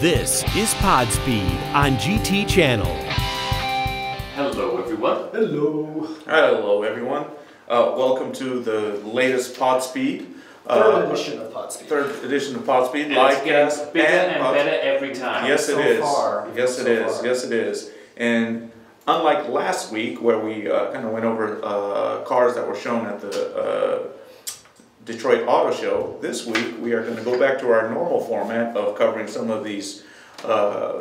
This is Podspeed on GTChannel. Hello everyone. Hello. Hello everyone. Welcome to the latest Podspeed. Third edition of Podspeed. Third edition of Podspeed. And it's getting bigger and better every time. Yes, it is. Yes, it is. Far. Yes, it is. And unlike last week, where we kind of went over cars that were shown at the Detroit Auto Show, this week we are going to go back to our normal format of covering some of these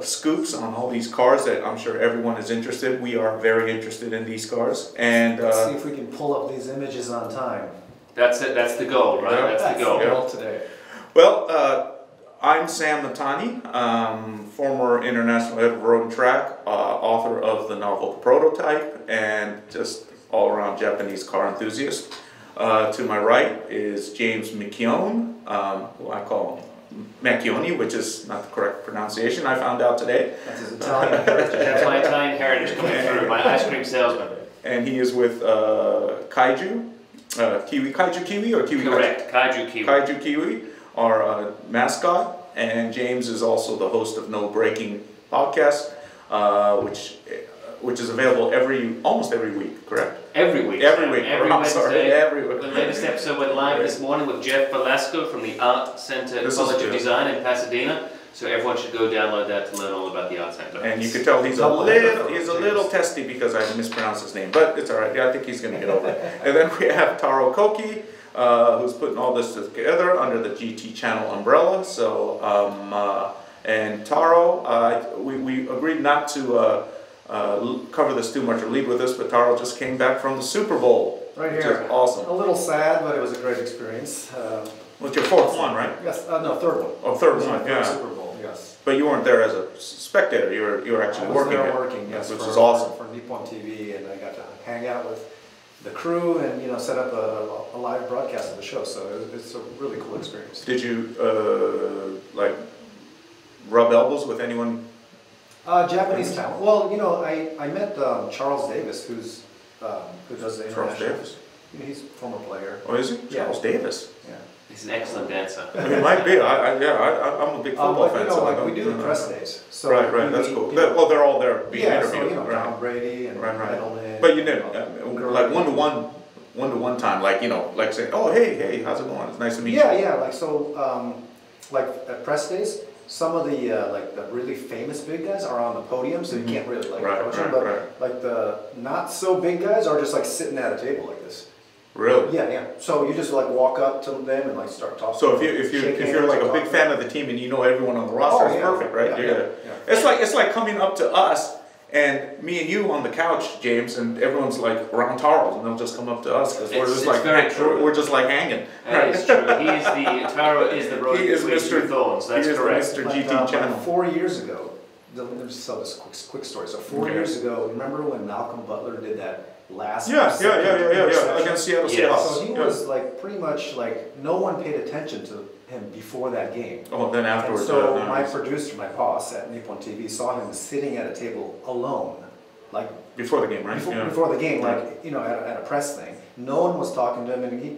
scoops on all these cars that I'm sure everyone is interested. We are very interested in these cars. And let's see if we can pull up these images on time. That's it. That's the goal, right? Yeah. That's the goal. The goal today. Well, I'm Sam Matani, former international head of Road and Track, author of the novel Prototype, and just all-around Japanese car enthusiast. To my right is James McKeown, who I call Macchioni, which is not the correct pronunciation, I found out today. That's his Italian heritage. That's my Italian heritage coming through. My ice cream salesman. And he is with Kaiju, Kaiju Kiwi or Kiwi? Correct. Kaiju Kiwi. Kaiju Kiwi, our mascot, and James is also the host of No Braking podcast, which is available almost every week, correct? Every week. Every week. Every I'm Wednesday. sorry, every week. The latest episode went live this morning with Jeff Velasco from the Art Center College of Design in Pasadena. So everyone should go download that to learn all about the Art Center. And you can tell he's a little testy because I mispronounced his name, but it's all right. Yeah, I think he's going to get over it. And then we have Taro Koki, who's putting all this together under the GTChannel umbrella. So, and Taro, we agreed not to cover this too much or lead with this, but Taro just came back from the Super Bowl. Right which here. is awesome. A little sad, but it was a great experience. What's your fourth one, right? Yes. No, third one. Oh, third This is one, my yeah. Super Bowl. Yes. But you weren't there as a spectator. You were actually I was working. there it, working. Yes. which for, is awesome. for Nippon TV, and I got to hang out with the crew and set up a live broadcast of the show. So it's a really cool experience. Did you like rub elbows with anyone? Japanese talent. Well, I met Charles Davis, who does the international. Charles Davis? He's a former player. Oh, is he? Yeah. Charles Davis. Yeah. He's an excellent dancer. It might be. I'm a big football fan. So we do the press days. So right, that's cool. Well, they're all there being interviewed. So, right. Tom Brady and Edelman. But you didn't, like one-to-one time, like saying, oh, hey, how's it going? It's nice to meet you. Yeah, like at press days, some of the the really famous big guys are on the podium, so you can't really approach them. But like the not so big guys are just sitting at a table like this. Really? Yeah. So you just walk up to them and start talking. So if you're like a big fan of the team and you know everyone on the roster, it's perfect, right? Yeah. It's like coming up to us and me and you on the couch, James, and everyone's like around Taro, and they'll just come up to us because we're just like hanging. That is true. Taro is the road He is with two thorns. That's correct. Mr. GTChannel. 4 years ago, let me just tell this quick story. So 4 years ago, remember when Malcolm Butler did that last? Yeah. Against Seattle Seahawks. So he was pretty much no one paid attention to him before that game. Oh, then afterwards. And so my producer, my boss at Nippon TV, saw him sitting at a table alone, before the game, right? Before the game, at a press thing. No one was talking to him, and he,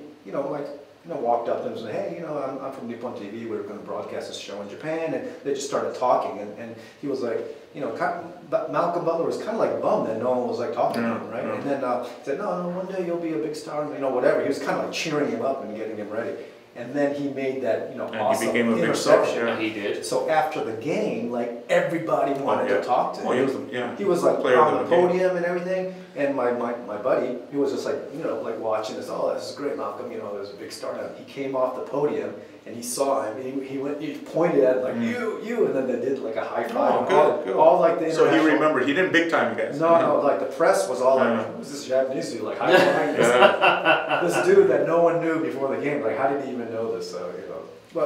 walked up to him and said, "Hey, I'm from Nippon TV. We're going to broadcast this show in Japan," and they just started talking, and he was Malcolm Butler was kind of bummed that no one was talking to him, right? And then he said, "No, one day you'll be a big star," whatever. He was kind of cheering him up and getting him ready. And then he made that, awesome he became a big interception. star. Yeah, he did. So after the game, everybody wanted to talk to him. He was on the podium and everything. And my buddy, he was just watching this. Oh, this is great, Malcolm. There's a big star now. He came off the podium and he saw him. He pointed at him you, and then they did a high five. Oh, good. All the international. So he remembered. He didn't big time you guys. No, the press was all who's this Japanese dude? High five this dude that no one knew before the game. How did he even know this? So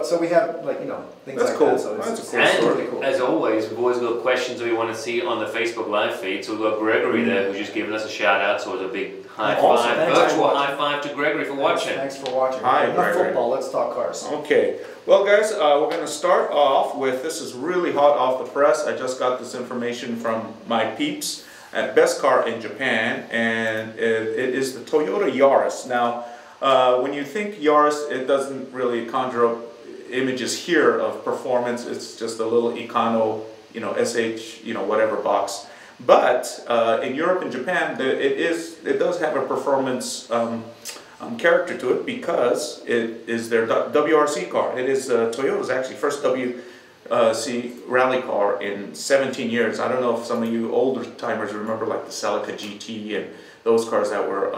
so we have things that's like cool. that. So that's it's cool. And really cool. as always, we've always got questions that we want to see on the Facebook live feed. So we've got Gregory there who's just given us a shout out. So it's a big high five, virtual high five to Gregory for watching. Thanks for watching. Hi, Enough Gregory. football. Let's talk cars. Okay. Well, guys, we're going to start off with, this is really hot off the press. I just got this information from my peeps at Best Car in Japan, and it is the Toyota Yaris. Now, when you think Yaris, it doesn't really conjure up images here of performance. It's just a little Econo, you know, SH, you know, whatever box. But in Europe and Japan, it does have a performance character to it because it is their WRC car. It is Toyota's actually first WRC rally car in 17 years. I don't know if some of you older timers remember like the Celica GT and those cars that were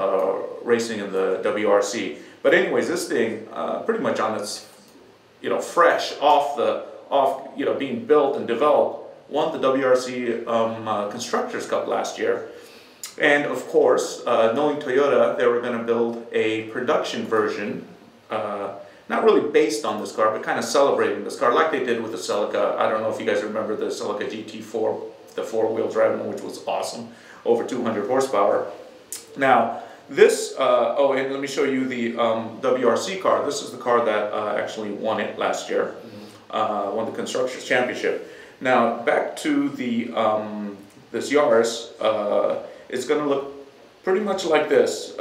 racing in the WRC. But anyways, this thing pretty much on its, you know, fresh off you know, being built and developed, won the WRC Constructors Cup last year. And of course, knowing Toyota, they were going to build a production version, not really based on this car, but kind of celebrating this car, like they did with the Celica. I don't know if you guys remember the Celica GT4, the four-wheel drive one, which was awesome, over 200 horsepower. Now, this, oh, and let me show you the WRC car. This is the car that actually won it last year, won the Constructors Championship. Now, back to the this Yaris, it's going to look pretty much like this.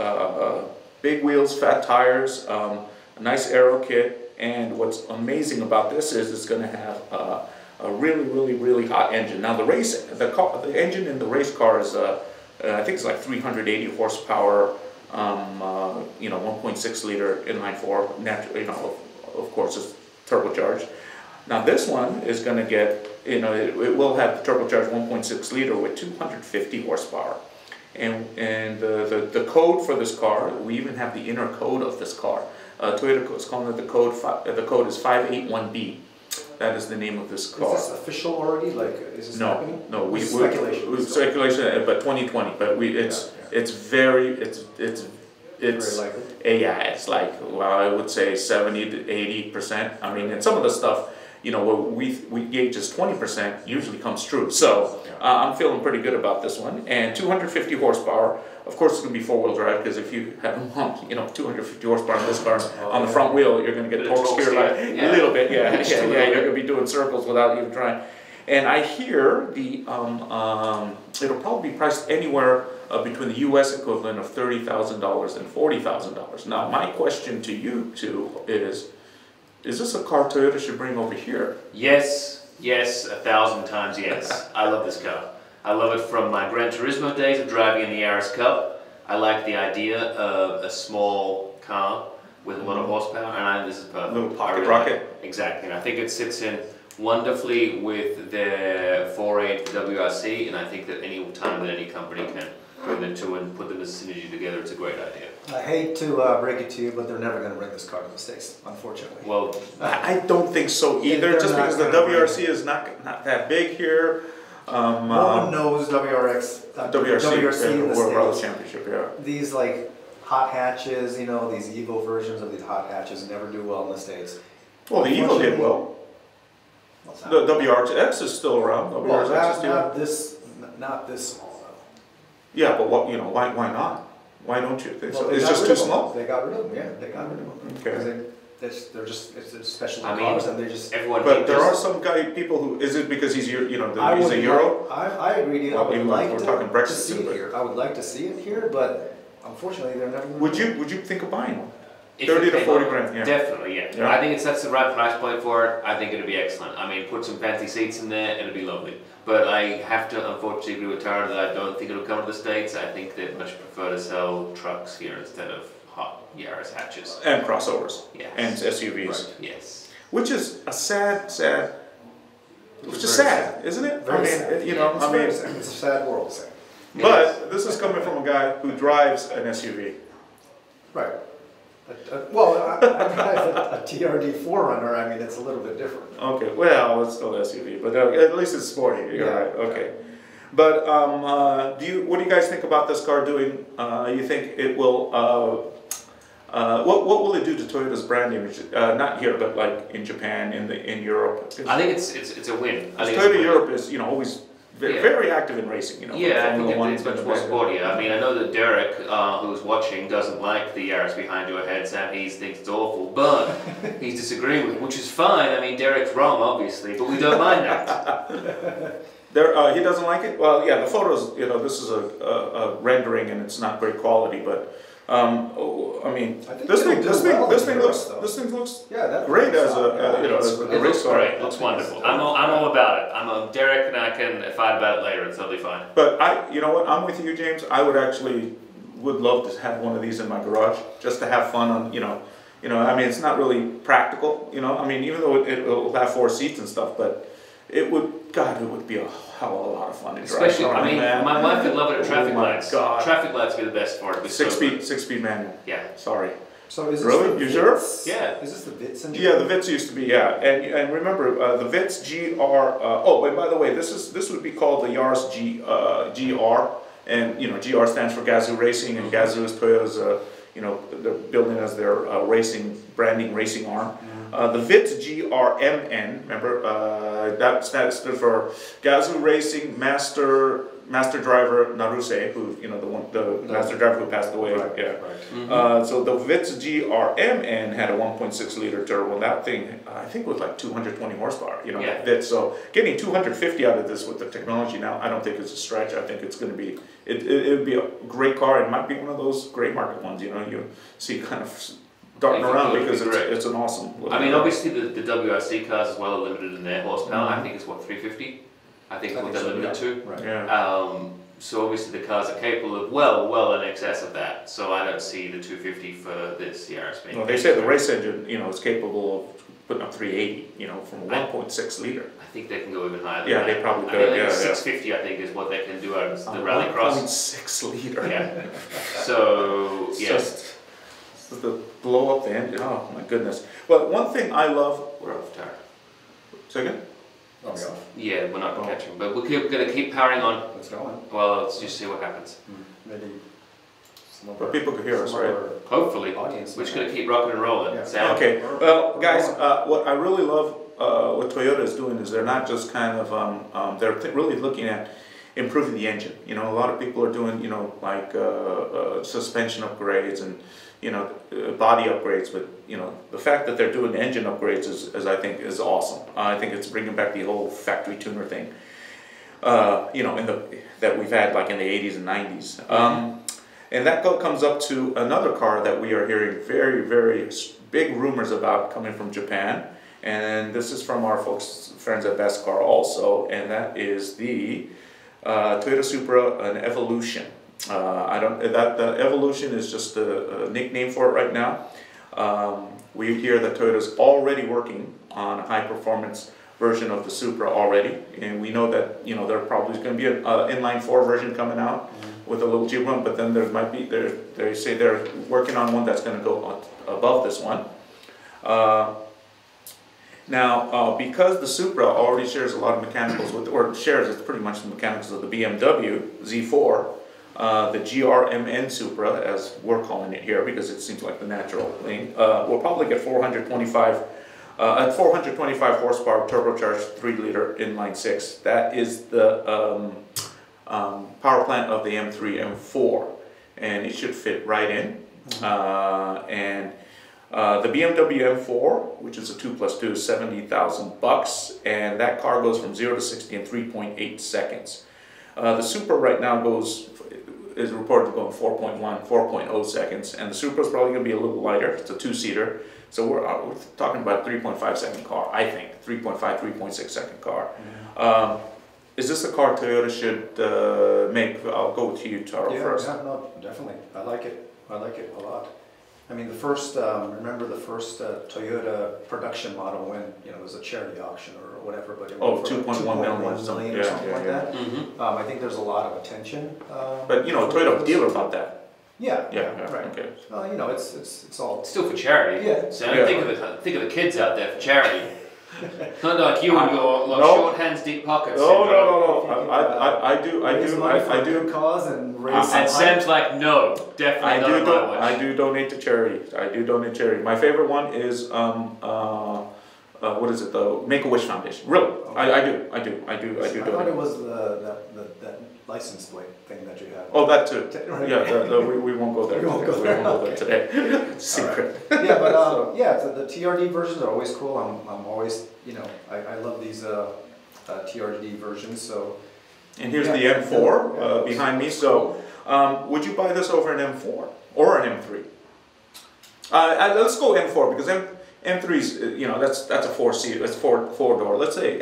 Big wheels, fat tires, a nice aero kit, and what's amazing about this is it's going to have a really hot engine. Now, the engine in the race car is I think it's like 380 horsepower, you know, 1.6 liter inline four, natural, you know, of course it's turbocharged. Now this one is going to get, you know, it will have the turbocharged 1.6 liter with 250 horsepower. And the code for this car, we even have the inner code of this car. Toyota is calling it the code is 581B. That is the name of this car. Is this official already? Like, is this happening? No, speculation. Speculation, but 2020. But it's very likely. Yeah, it's like, well, I would say 70 to 80%. I mean, and some of the stuff, you know, what we gauge as 20% usually comes true. So I'm feeling pretty good about this one. And 250 horsepower. Of course, it's going to be four-wheel drive because if you have, you know, 250 horsepower in this car on the front wheel, you're going to get torque steer like a little bit. Yeah, you're going to be doing circles without even trying. And I hear the it'll probably be priced anywhere between the U.S. equivalent of $30,000 and $40,000. Now, my question to you two is this a car Toyota should bring over here? Yes, 1,000 times yes. I love this car. I love it from my Gran Turismo days of driving in the Yaris Cup. I like the idea of a small car with a lot of horsepower, and this is perfect. Little pocket rocket. Exactly, and I think it sits in wonderfully with the 4.8 WRC, and I think that any time that any company can bring the two and put them as synergy together, it's a great idea. I hate to break it to you, but they're never going to bring this car to the States, unfortunately. Well, I don't think so either, just because the WRC is not that big here. No one knows WRC in the World Rally States. Championship, yeah. These like hot hatches, you know, these Evo versions of these hot hatches never do well in the States. Well, the Evo did well. The WRX is still around. Well, not this small though. Yeah, but what, you know, why not? Why don't you think so? Well, It's just too small. They got rid of them. Yeah, they got rid of them. Okay. Because it's special cars, and they just. Everyone. But there are some people who. Is it because he's he's a Euro? I agree. I would like to see it here. I would like to see it here, but unfortunately, they're never. Would you think of buying one? 30 to 40 grand. Yeah. Definitely, yeah. I think that's the right price point for it. I think it'd be excellent. I mean, put some fancy seats in there, and it'd be lovely. But I have to unfortunately agree with Tara that I don't think it'll come to the States. I think they'd much prefer to sell trucks here instead of hot Yaris hatches. And crossovers. Yes. And SUVs. Right. Yes. Which is a sad, which is sad, isn't it? Very sad. You know, it's a sad world. Sad. But this is coming from a guy who drives an SUV. Right. Well, I drive a TRD 4Runner. I mean, it's a little bit different. Okay, well, it's still SUV, but at least it's sporty. You're right. Okay, but what do you guys think about this car doing? You think it will? What will it do to Toyota's brand image? Not here, but like in Japan, in Europe. I think it's a win. Toyota Europe is always very active in racing. Yeah, I think it's much more sporty. I mean, I know that Derek, who's watching, doesn't like the Yaris behind your head, Sam. He thinks it's awful, but he's disagreeing with it, which is fine. I mean, Derek's wrong, obviously, but we don't mind that. He doesn't like it? Well, yeah, the photos, this is a rendering and it's not great quality, but I mean, I think this it'll thing, do this thing, well this in thing Europe, looks, though. this thing looks Yeah, that great as looks a, you know, as a It race looks car. great. It looks wonderful. I'm all about it. I'm a Derek, and I can fight about it later. It's totally fine. But you know what, I'm with you, James. I would love to have one of these in my garage, just to have fun on, I mean, it's not really practical, I mean, even though it'll have 4 seats and stuff, but it would be a hell of a lot of fun to drive. Especially, I mean, man. my wife would love it at traffic Oh my lights. God. Traffic lights would be the best for it. It'd be so good. 6-speed manual. Yeah. Sorry. So is this Really? the You sure? Vitz? Yeah. Is this the Vitz engine? Yeah, the Vitz used to be, yeah, and remember the Vitz GR. Oh, and by the way, this would be called the Yaris GR, and GR stands for Gazoo Racing, and Gazoo is Toyota's they're building as their racing arm. The Vitz GR MN, remember that stands for Gazoo Racing Master Driver Naruse, who the master driver who passed away. Right, yeah. right. So the Vitz GR-MN had a 1.6 liter turbo, and that thing I think was like 220 horsepower. Yeah. Vitz. So getting 250 out of this with the technology now, I don't think it's a stretch. I think it's going to be it would be a great car. It might be one of those gray market ones. You see kind of darting around because it's an awesome. I mean, obviously the WRC cars as well are limited in their horsepower. I think it's 350. I think it's what they're limited to. Right. Yeah. So obviously the cars are capable of well in excess of that. So I don't see the 250 for this Yaris being. Well, they say the race engine, is capable of putting up 380, from a 1.6 liter. I think they can go even higher than Yeah, that. they probably I could. think Yeah, 650 I think is what they can do out of the rallycross. 1.6 liter. Yeah. So It's yeah. just the blow up the engine. Oh my goodness. Well, one thing I love. We're off tire. Say again? Oh, we off? Yeah, we're not catching, but we're gonna keep powering on. Let's go on. Well, let's just see what happens. Maybe some of But our- people can hear us, some of right? our Hopefully, audience we're just might- gonna keep rocking and rolling. Yeah. Sound? Okay. Well, guys, what I really love what Toyota is doing is they're not just kind of they're really looking at improving the engine. A lot of people are doing like suspension upgrades and body upgrades, but the fact that they're doing engine upgrades is I think is awesome. I think it's bringing back the whole factory tuner thing. That we've had like in the 80s and 90s. And that comes up to another car that we are hearing very, very big rumors about coming from Japan. And this is from our friends at Best Car also, and that is the Toyota Supra, an Evolution. The Evolution is just a nickname for it right now. We hear that Toyota's already working on a high performance version of the Supra already, and we know that there probably is going to be an inline 4 version coming out with a little G run, but then there might be they say they're working on one that's going to go above this one. Now, because the Supra already shares a lot of mechanicals it's pretty much the mechanicals of the BMW Z4, the GR-MN Supra, as we're calling it here, because it seems like the natural thing, will probably get 425 horsepower turbocharged 3-liter inline 6. That is the power plant of the M3, M4, and it should fit right in. The BMW M4, which is a 2+2, is $70,000, and that car goes from 0 to 60 in 3.8 seconds. The Supra right now is reported to go in 4.0 seconds, and the Supra is probably going to be a little lighter. It's a 2-seater, so we're talking about a 3.5 second car, I think, 3.6 second car. Is this a car Toyota should make? I'll go to you, Taro, first. Yeah, no, definitely. I like it a lot. I mean, remember the first Toyota production model when, it was a charity auction or whatever, but it went for 2.1 million or something like that. I think there's a lot of attention. But Toyota dealer about that. Yeah, right. Okay. It's all. Still for charity. Yeah. So think of the kids out there for charity. Not like you and your short hands, deep pockets. No. I do. Cause and raise. And Sam's like, no, definitely not. I do donate to charity. My favorite one is what is it? The Make-A-Wish Foundation. Really, okay. I do. I thought it was that license plate thing that you have. Oh, that too. Yeah, we won't go there. We won't go there today. Secret. Right. Yeah, but so the TRD versions are always cool. I'm always, I love these TRD versions. So. And here's the M4 behind me. So, would you buy this over an M4? or an M3. Let's go M4 because M3's that's a 4-seater, it's four-door. Let's say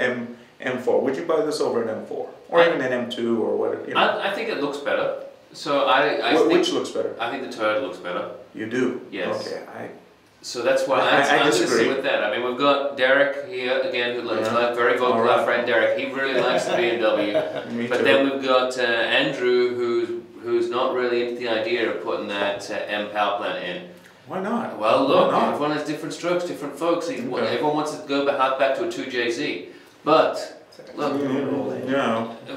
M4. Would you buy this over an M4 or even an M2 or what? I think it looks better. So I think, which looks better? I think the Toyota looks better. You do? Yes. Okay. So that's why I'm disagree with that. I mean, we've got Derek here again, who likes very vocal. Our friend Derek, he really likes the BMW. Me but too. then we've got Andrew, who's not really into the idea of putting that M power plant in. Why not? Well, look, everyone has different strokes, different folks. Everyone wants to go back to a 2JZ, but. Look,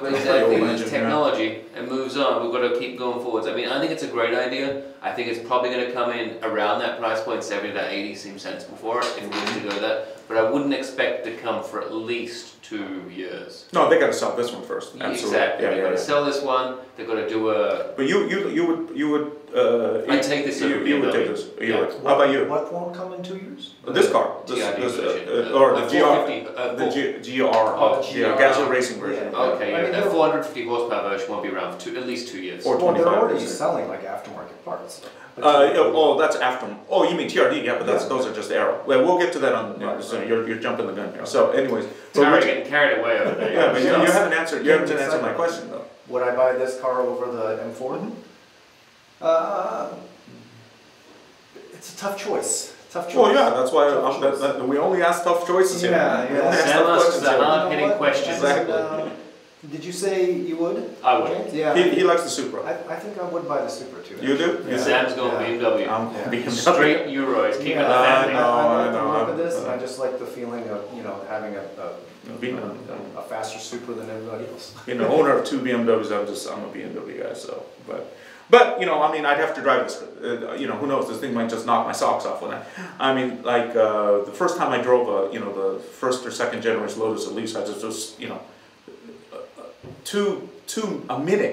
exactly, it's technology, it moves on, we've got to keep going forwards. I mean, I think it's a great idea. I think it's probably going to come in around that price point, 70 to 80 seems sensible for it, if we need to go that. But I wouldn't expect it to come for at least 2 years. No, they got to sell this one first. Absolutely. Exactly, they've got to sell this one, they've got to do a... But you would... I'd take this over BMW. You would take this. Yeah. How about you? What won't come in 2 years? This car, or the GR, Oh, the yeah, GR. gasoline racing version. Yeah. Okay, I mean, a 450 horsepower version won't be around for at least 2 years. Or Well, they're 25 already percent. selling like aftermarket parts. That's after. Oh, you mean TRD? Yeah, but those are just Aero. Well, we'll get to that on. So you're jumping the gun here. So, anyways, Getting carried away over there. yeah, but you haven't answered. You haven't answered my question though. Would I buy this car over the M4? It's a tough choice. Well, yeah, that's why we only ask tough choices here. Yeah. Sam asks the hard-hitting questions. Exactly. Did you say you would? I would. Yeah. He likes the Supra. I think I would buy the Supra too. You do? Yeah. Sam's going BMW. I'm BMW. Straight Euro, he's keeping the I family. like the know. look of this, and I just like the feeling of having a faster Supra than everybody else. Owner of 2 BMWs. I'm a BMW guy. So, but I mean, I'd have to drive this. Who knows? This thing might just knock my socks off when the first time I drove the first or second generation Lotus Elise, I just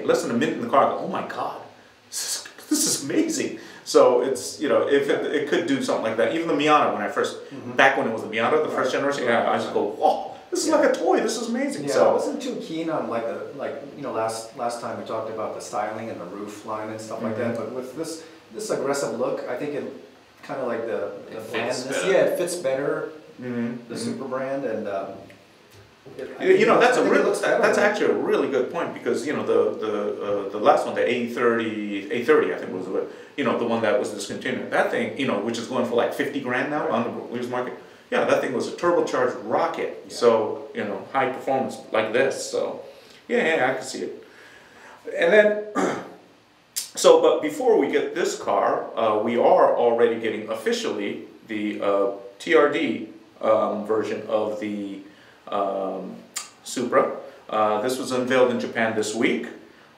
less than a minute in the car, I go, oh my God, this is amazing. So it's, if it could do something like that. Even the Miata, when I first, back when it was the Miata, the first generation, I just go, whoa, this is like a toy, this is amazing. Yeah, so I wasn't too keen on last time we talked about the styling and the roof line and stuff like that, but with this aggressive look, I think it kind of like the blandness. Yeah, it fits better, the Supra brand, and that's actually a really good point because the last one, the A30 I think was the one that was discontinued. That thing, which is going for like 50 grand now on the used market. Yeah, that thing was a turbocharged rocket. Yeah. So high performance like this. So yeah, I can see it. And then but before we get this car, we are already getting officially the TRD version of the Supra. This was unveiled in Japan this week.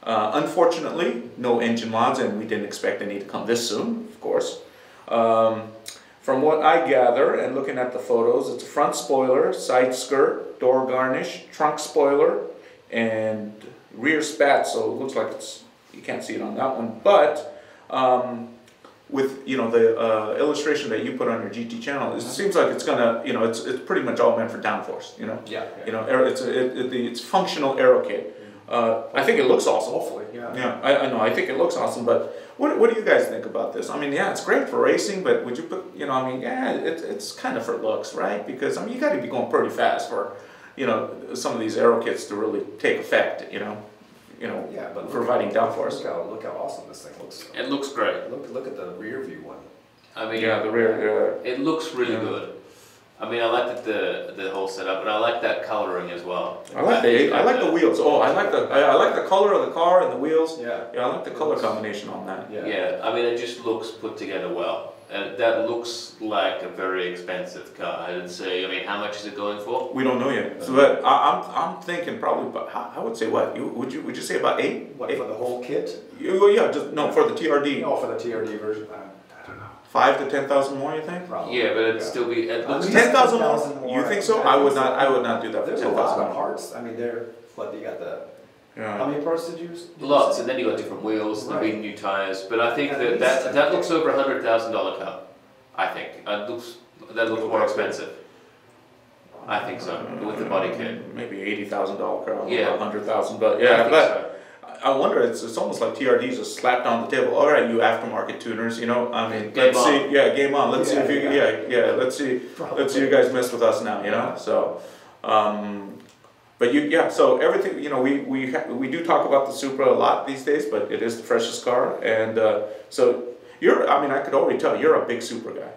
Unfortunately, no engine mods, and we didn't expect any to come this soon, of course. From what I gather, and looking at the photos, it's a front spoiler, side skirt, door garnish, trunk spoiler, and rear spat, so it looks like you can't see it on that one, but with the illustration that you put on your GT channel, it seems like it's gonna, it's pretty much all meant for downforce. It's functional aero kit. I think it looks awesome. Hopefully, yeah. Yeah, I know. I think it looks awesome. But what do you guys think about this? I mean, yeah, it's great for racing, but would you put, it's kind of for looks, right? Because you got to be going pretty fast for, some of these aero kits to really take effect. Yeah, but providing downforce. Look how awesome this thing looks. It looks great. Look at the rear view one. I mean, the rear. It looks really good. I mean, I like the whole setup, and I like that coloring as well. I like the wheels. Oh, I like the color of the car and the wheels. Yeah. Yeah, I like the color combination on that. Yeah. I mean, it just looks put together well. And that looks like a very expensive car. I didn't say. I mean, how much is it going for? We don't know yet. So, but I'm thinking probably about. I would say what? Would you say about 8? What, for the whole kit? Yeah, for the TRD. No, for the TRD version. I don't know. 5 to 10,000 more, you think? Probably. Yeah, but it'd still be. It looks 10,000 more. You think so? I would not do that for 10,000. There's a lot of parts. I mean, you got the. Yeah. How many parts did you? Lots, and then you got different wheels, there'll be new tires. But I think that looks over $100,000 car. I think that looks more expensive. I think so with the body kit. Maybe $80,000 car. Yeah. 100,000, but yeah, I wonder, it's almost like TRDs just slapped on the table. All right, you aftermarket tuners, you know. I mean, Game let's on. see. Yeah, game on. Let's see if you. Let's see. Probably. Let's see you guys mess with us now. You know. So, but so everything. You know, we do talk about the Supra a lot these days, but it is the freshest car, and so you're. I mean, I could already tell you're a big Supra guy.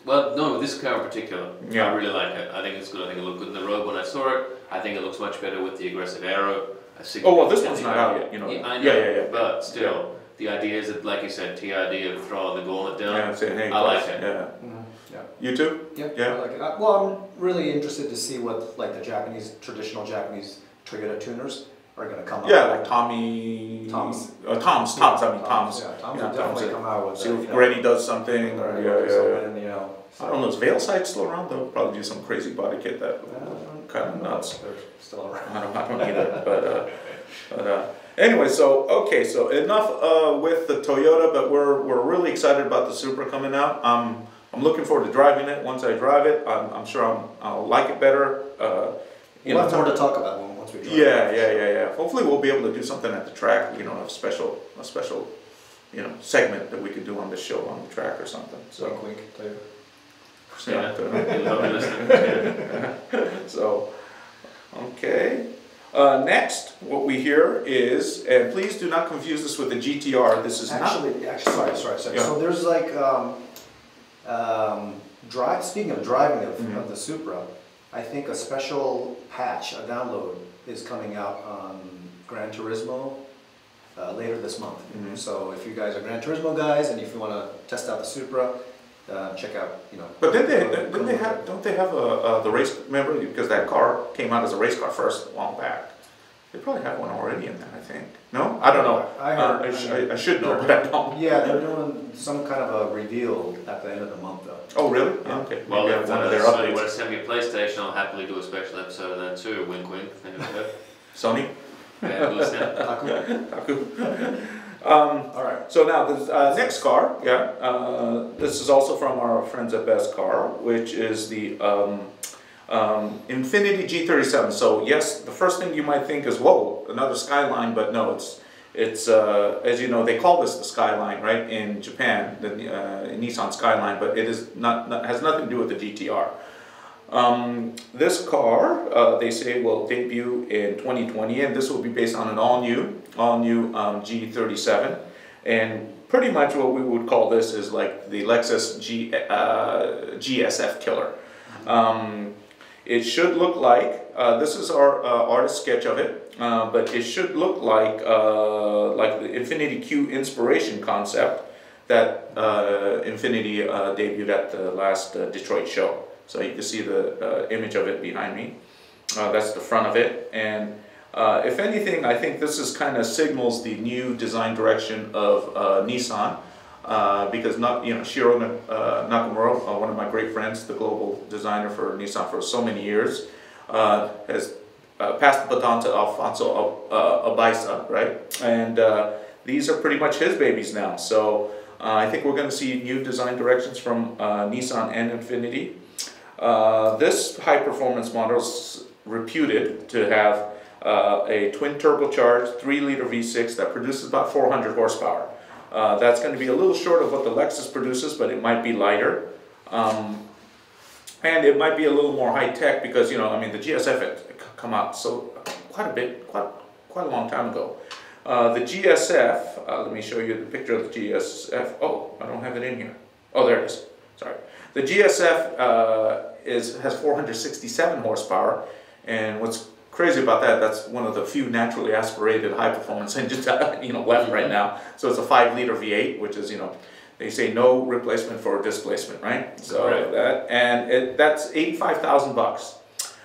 Well, no, this car in particular, Yeah. I really like it. I think it's good. I think it looked good in the road when I saw it. I think it looks much better with the aggressive aero. Oh well, this one's not out yet. You know. Yeah, I know. Yeah. But still, the idea is that, like you said, TRD of throwing the gauntlet down. Yeah, saying, hey, I like it. Yeah. Yeah. You too? Yeah, Yeah. I like it. Well, I'm really interested to see what like the traditional Japanese trigger tuners are going to come out. Yeah, like Tom's. Tom's. Tom's. Yeah, Tom's. Yeah, Tom's Yeah, will definitely Tom's. come out with See that, if you know, Reddy does something. or, Yeah. something, you know. I don't know, is Veilside still around? They'll probably do some crazy body kit that kind of nuts. They're still around. I don't either. But anyway, so enough with the Toyota, but we're really excited about the Supra coming out. I'm looking forward to driving it. Once I drive it, I'm sure I'll like it better. We'll have more to talk about once we drive. Yeah. Hopefully we'll be able to do something at the track, you know, a special, you know, segment that we could do on the show on the track or something. So, Wink, wink, Toyota. You'll be listening. So, okay. Next, what we hear is, and please do not confuse this with the GTR. This is Actually, sorry. Yeah. So there's like, speaking of driving of the Supra, I think a special patch, a download, is coming out on Gran Turismo later this month. So if you guys are Gran Turismo guys and if you want to test out the Supra, check out, you know. But don't they have the race, remember, because that car came out as a race car first a while back. They probably have one already in there, I think. No? I don't know. I heard. I should know, but I don't. Yeah, they're doing some kind of a reveal at the end of the month though. Oh, really? Yeah. Okay. Well, Maybe if one of their somebody updates. were to send me a PlayStation, I'll happily do a special episode of that too. Wink, wink. Think about it. Sony? Yeah, listen. Taku? All right. So now this next car, this is also from our friends at Best Car, which is the Infiniti G37. So yes, the first thing you might think is, whoa, another Skyline, but no, it's as you know, they call this the Skyline, right, in Japan, the Nissan Skyline, but it is not has nothing to do with the GTR. This car, they say, will debut in 2020, and this will be based on an all-new G37, and pretty much what we would call this is like the Lexus GS F-killer. It should look like, this is our artist sketch of it, but it should look like the Infiniti Q inspiration concept that Infiniti debuted at the last Detroit show. So you can see the image of it behind me. That's the front of it. And if anything, I think this is kind of signals the new design direction of Nissan. Because Shiro Nakamura, one of my great friends, the global designer for Nissan for so many years, has passed the baton to Alfonso Abaisa, right? And these are pretty much his babies now. So I think we're going to see new design directions from Nissan and Infiniti. This high-performance model is reputed to have a twin turbocharged 3-liter V6 that produces about 400 horsepower. That's going to be a little short of what the Lexus produces, but it might be lighter. And it might be a little more high-tech because, you know, I mean, the GSF had come out quite a long time ago. The GSF, let me show you the picture of the GSF. Oh, I don't have it in here. Oh, there it is. Sorry. The GSF has 467 horsepower, and what's crazy about that, that's one of the few naturally aspirated high-performance engines left right now. So it's a 5-liter V8, which is, they say no replacement for displacement, right? So right. That's $85,000.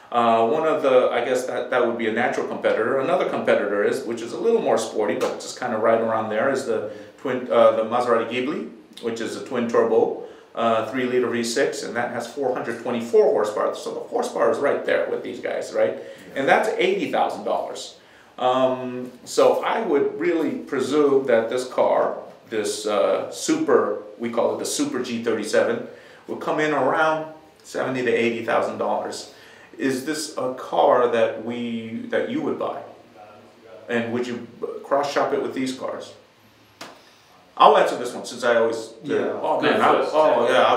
One of the, I guess that would be a natural competitor. Another competitor which is a little more sporty, but just kind of right around there, is the Maserati Ghibli, which is a twin turbo 3-liter V6, and that has 424 horsepower. So the horsepower is right there with these guys, right? And that's $80,000. So I would really presume that this car, this Super, we call it the Super G37, will come in around $70,000 to $80,000. Is this a car that you would buy? And would you cross shop it with these cars. I'll answer this one since I always. Oh man, I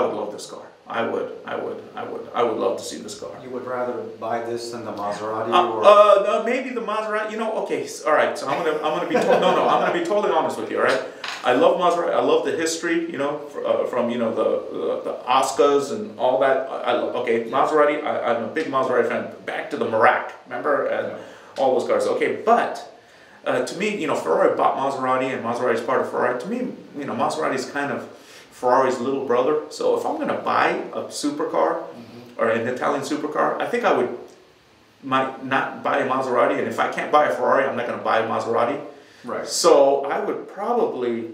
would love this car. I would love to see this car. You would rather buy this than the Maserati, or? No, maybe the Maserati. You know, okay, all right. So I'm gonna be I'm gonna be totally honest with you. All right, I love Maserati. I love the history. You know, from you know the Oscars and all that. Maserati. I'm a big Maserati fan. Back to the Merak, remember, and all those cars. Okay, but. To me, you know, Ferrari bought Maserati, and Maserati is part of Ferrari. To me, you know, Maserati is kind of Ferrari's little brother. So if I'm going to buy a supercar or an Italian supercar, I think I might not buy a Maserati. And if I can't buy a Ferrari, I'm not going to buy a Maserati. Right. So I would probably,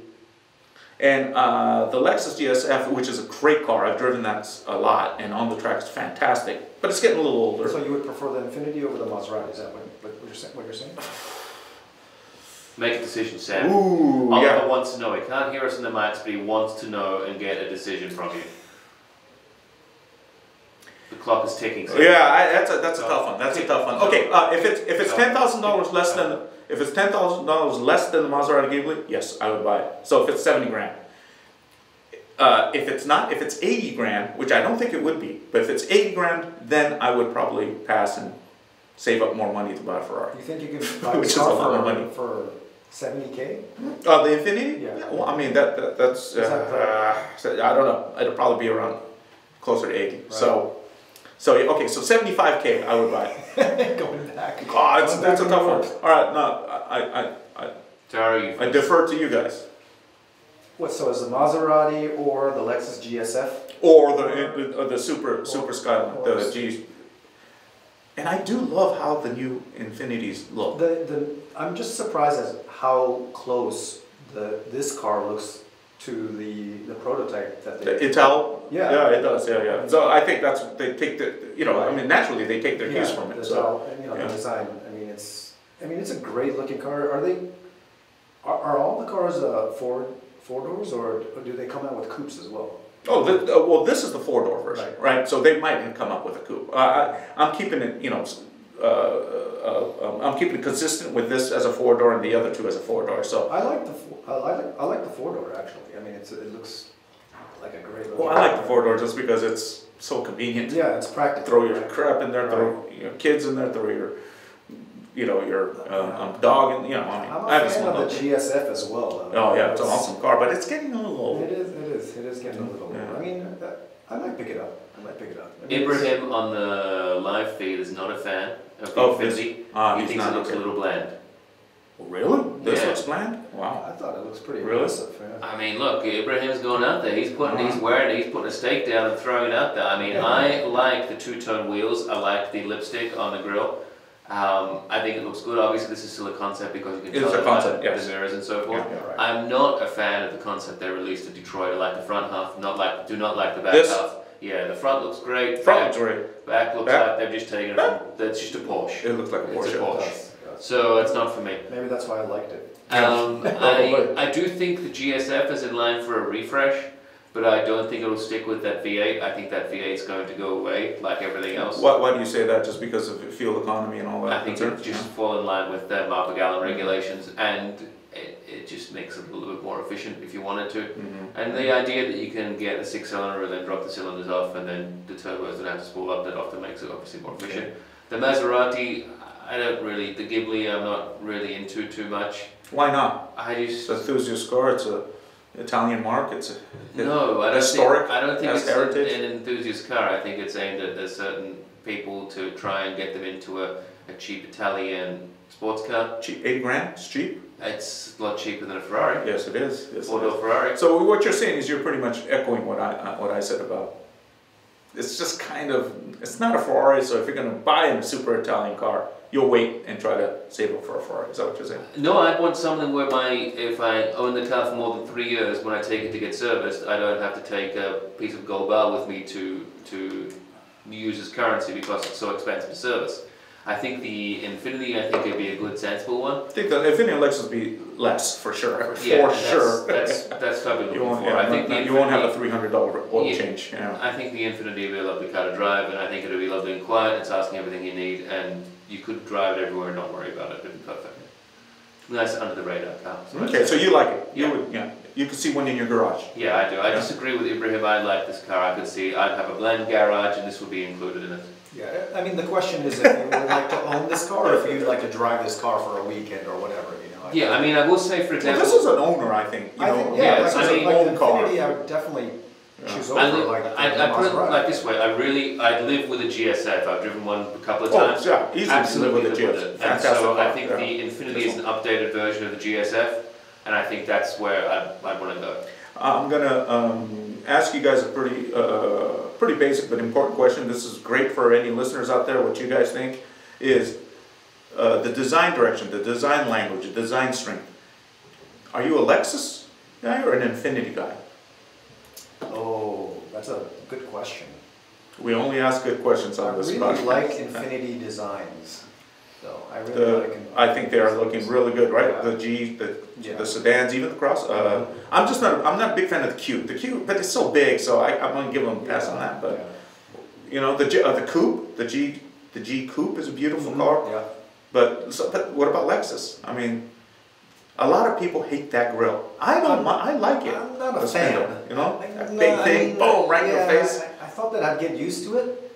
and the Lexus GS F, which is a great car. I've driven that a lot, and on the track it's fantastic. But it's getting a little older. So you would prefer the Infiniti over the Maserati? Is that what you're saying? Make a decision, Sam. Ooh, Oliver wants to know. He can't hear us in the mics, but he wants to know and get a decision from you. The clock is ticking. Sam. Yeah, that's a tough one. That's a tough one. Okay, if it's $10,000 less than the Maserati Ghibli, yes, I would buy it. So if it's 70 grand. If it's 80 grand, which I don't think it would be, but if it's 80 grand, then I would probably pass and save up more money to buy a Ferrari. You think you can buy a car for 70K? The Infiniti? Yeah. Well, I mean that's I don't know. It'll probably be around closer to 80. Right. So 75K I would buy it. Going back. Oh, that's a tough one. All right, no, I defer to you guys. What? So is the Maserati or the Lexus GS F? Or the Super Skyline, the G. And I do love how the new Infinitis look. I'm just surprised at how close this car looks to the prototype that they. The Ital. Yeah, it does. Yeah. So I think that's they take I mean, naturally they take their cues from it. The design. I mean, it's a great looking car. Are all the cars four doors, or do they come out with coupes as well? Oh, well, this is the 4-door version, right? So they might come up with a coupe. I'm keeping it, I'm keeping it consistent with this as a 4-door and the other two as a 4-door. So I like the 4-door actually. I mean, it looks like a great. Well, I like the 4-door just because it's so convenient. Yeah, it's practical. Throw your crap in there, throw your kids in there, throw your dog, and I'm a fan of the GSF as well. Oh yeah, it's an awesome car, but it's getting a little old. It is getting a little old. I mean, I might pick it up. Ibrahim on the live feed is not a fan of the Infiniti. He thinks it looks a little bland. Really? This looks bland? Wow. I thought it looks pretty impressive. Yeah. I mean, look, Ibrahim's going out there. He's putting a stake down and throwing it out there. I mean, I like the two-tone wheels. I like the lipstick on the grille. I think it looks good. Obviously, this is still a concept because you can tell the mirrors and so forth. Yeah, right. I'm not a fan of the concept they released in Detroit. I like the front half, do not like the back half. Yeah, the front looks great. Back looks like they've just taken it from. That's just a Porsche. It looks like a Porsche. It's a Porsche. So it's not for me. Maybe that's why I liked it. I do think the GSF is in line for a refresh. But I don't think it'll stick with that V8. I think that V8 is going to go away, like everything else. Why do you say that? Just because of fuel economy and all that? I think it just fall in line with the mile per gallon regulations, and it just makes it a little bit more efficient if you wanted to. And the idea that you can get a 6-cylinder and then drop the cylinders off, and then the turbos don't have to spool up that often makes it obviously more efficient. The Maserati, the Ghibli, I'm not really into too much. Why not? It's an enthusiast car. It's a Italian mark. It's historic. I don't think it's an enthusiast car. I think it's aimed at certain people to try and get them into a cheap Italian sports car. Cheap, 8 grand. It's cheap. It's a lot cheaper than a Ferrari. Yes, it is. Yes, 4-door Ferrari. So what you're saying is you're pretty much echoing what I said about. It's just it's not a Ferrari. So if you're going to buy a super Italian car, you'll wait and try to save up for a Ferrari. Is that what you're saying? No, I want something where if I own the car for more than 3 years, when I take it to get serviced, I don't have to take a piece of gold bar with me to use as currency because it's so expensive to service. I think the Infiniti, it'd be a good, sensible one. I think the Infiniti and Lexus would be less, for sure. That's probably looking for. I think you won't have a $300 oil change. Yeah. I think the Infiniti would be a lovely car to drive, and I think it would be lovely and quiet. It's asking everything you need, and you could drive it everywhere and not worry about it. It'd be perfect. Nice under the radar car. Okay, so you like it? Yeah. You could see one in your garage. Yeah, I do. I Yeah. disagree with Ibrahim. I like this car. I could see I'd have a blend garage, and this would be included in it. Yeah, I mean, the question is if you would like to own this car, or if you'd like to drive this car for a weekend or whatever, you know. Yeah, I mean, I will say, for Well, example, this is an owner, I think. You I know, think, yeah, like, I mean, like own the car. Infiniti, I would definitely choose I over, live, like, I put it Maserati. like this way. I'd live with a GSF. I've driven one a couple of Oh, times. yeah, easily Absolutely live with a live GSF. with it. And Fantastic so I car, think yeah. the Infiniti is an updated version of the GSF, and I think that's where I'd want to go. I'm gonna ask you guys a pretty basic but important question. This is great for any listeners out there. What you guys think is the design direction, the design language, the design strength. Are you a Lexus guy or an Infiniti guy? Oh, that's a good question. We only ask good questions I on this really podcast. like Infiniti designs, so I really like them. I think they are looking really good, right? Yeah. The sedans, even the cross. I'm not a big fan of the Cube. The Cube, but it's so big, so I'm gonna give them a pass on that. But you know, the coupe, the G coupe is a beautiful car. Yeah. But what about Lexus? I mean, a lot of people hate that grille. I don't. I like it. I'm not a The fan. spindle, you know, that No, big I thing, mean, boom, right in your yeah, face. I thought that I'd get used to it,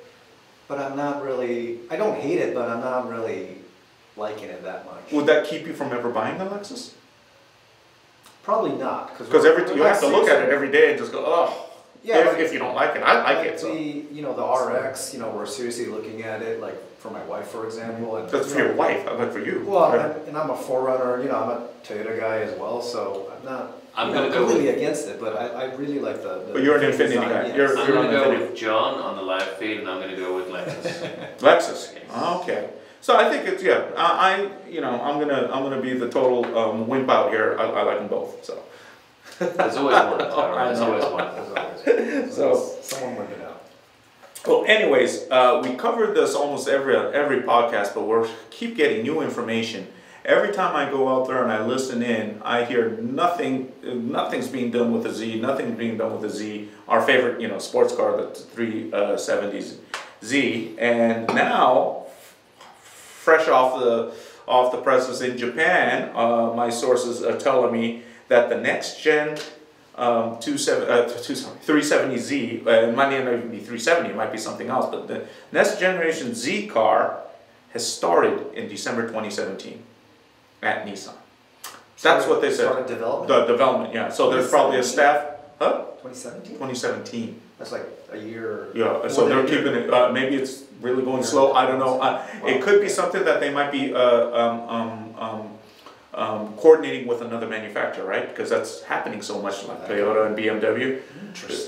but I'm not really. I don't hate it, but I'm not really liking it that much. Would that keep you from ever buying a Lexus? Probably not, Because you have to look at it every day and just go, oh. Yeah, if you don't like it, I like it. So. The RX, we're seriously looking at it, like for my wife, for example. And, That's for your wife, how about for you? Well, Right. and I'm a Forerunner, I'm a Toyota guy as well, so I'm not I'm gonna go completely with- against it, but I really like the But you're an Infiniti design, guy. yes. You're- I'm going to go Infiniti. with John on the live feed, and I'm going to go with Lexus. Lexus. Yes. Okay. So I think it's I'm gonna be the total wimp out here. I like them both. So. There's always one. There's always one. As always. So- Someone work it out. Well, anyways, we covered this almost every podcast, but we're keep getting new information. Every time I go out there and I listen in, I hear nothing's being done with the Z, nothing's being done with the Z, our favorite, sports car, the 370 Z, and now, fresh off the presses in Japan, my sources are telling me that the next gen 370Z, it might not even be 370, it might be something else, but the next generation Z car has started in December 2017 at Nissan. That's what they said. Started development? The development, yeah. So there's probably a staff, 2017? 2017. That's like a year. Yeah, so they're keeping it, maybe it's really going slow, I don't know. It could be something that they might be coordinating with another manufacturer, right? Because that's happening so much, like Toyota and BMW.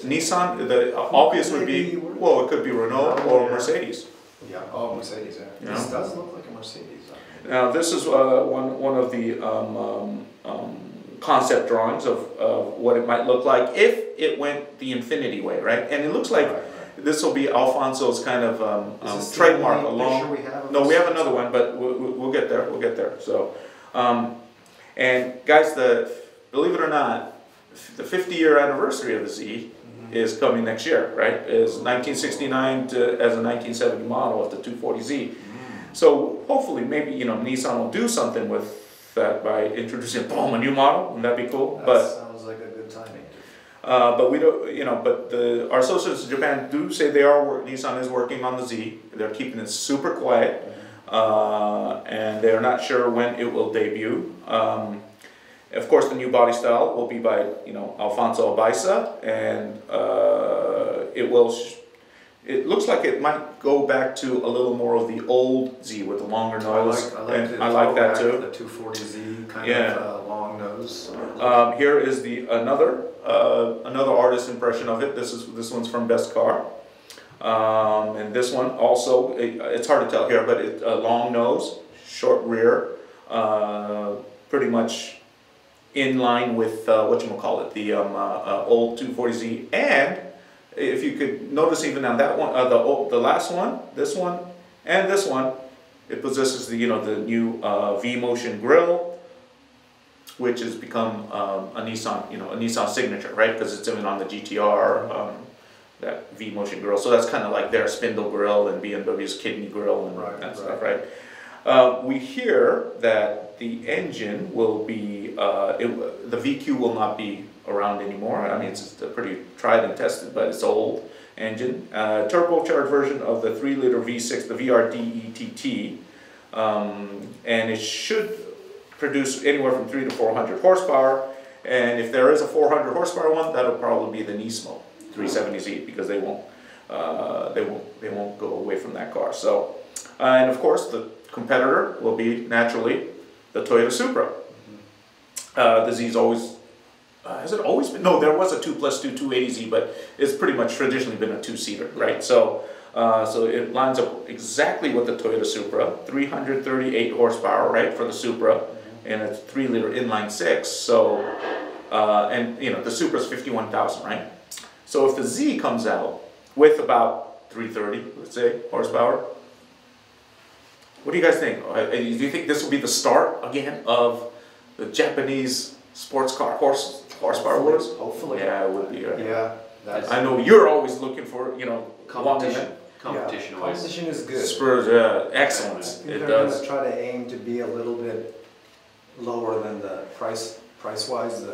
Nissan, the obvious would be, well, it could be Renault or Mercedes. Yeah, Mercedes, yeah. Yeah. This does look like a Mercedes. Now, this is one of the concept drawings of what it might look like if it went the Infiniti way, right? And it looks like this will be Alfonso's kind of trademark along. No, we have another one, but we'll get there. We'll get there. So, and guys, believe it or not, the 50-year anniversary of the Z is coming next year, right? Is 1969 as a 1970 model of the 240Z. So hopefully, maybe Nissan will do something with that by introducing a new model. Wouldn't that be cool? That sounds like a good timing. But we don't, but our associates in Japan do say Nissan is working on the Z. They're keeping it super quiet, and they're not sure when it will debut. Of course, the new body style will be by Alfonso Albaisa, and it will. It looks like it might go back to a little more of the old Z with the longer nose. I like that too. The 240Z kind of long nose. Here is another artist impression of it. This one's from Best Car, and this one also. It's hard to tell here, but a long nose, short rear, pretty much in line with the old 240Z. And if you could notice, even on that one, the last one, this one, and this one, it possesses the new V Motion grille, which has become a Nissan signature, right? Because it's even on the GTR, that V Motion grille. So that's kind of like their spindle grille and BMW's kidney grille and that stuff, right? We hear that the engine will be, the VQ will not be around anymore. I mean, it's a pretty tried and tested, but it's old engine. Turbocharged version of the 3-liter V6, the VRDETT, and it should produce anywhere from 300 to 400 horsepower. And if there is a 400 horsepower one, that'll probably be the Nismo 370Z, because they won't go away from that car. So, and of course, the competitor will be naturally the Toyota Supra. The Z's always, has it always been? No, there was a 2+2 280Z, but it's pretty much traditionally been a 2-seater, right? So, so it lines up exactly with the Toyota Supra, 338 horsepower, right, for the Supra, and it's 3-liter inline 6. So, and you know, the Supra's 51,000, right? So if the Z comes out with about 330, let's say, horsepower, what do you guys think? Do you think this will be the start again of the Japanese sports car horsepower wars? Hopefully. Yeah, it would be. Yeah. I know you're always looking for, you know, Competition. Competition is good. Spurs, excellent. They're It going does. to try to aim to be a little bit lower than the price-wise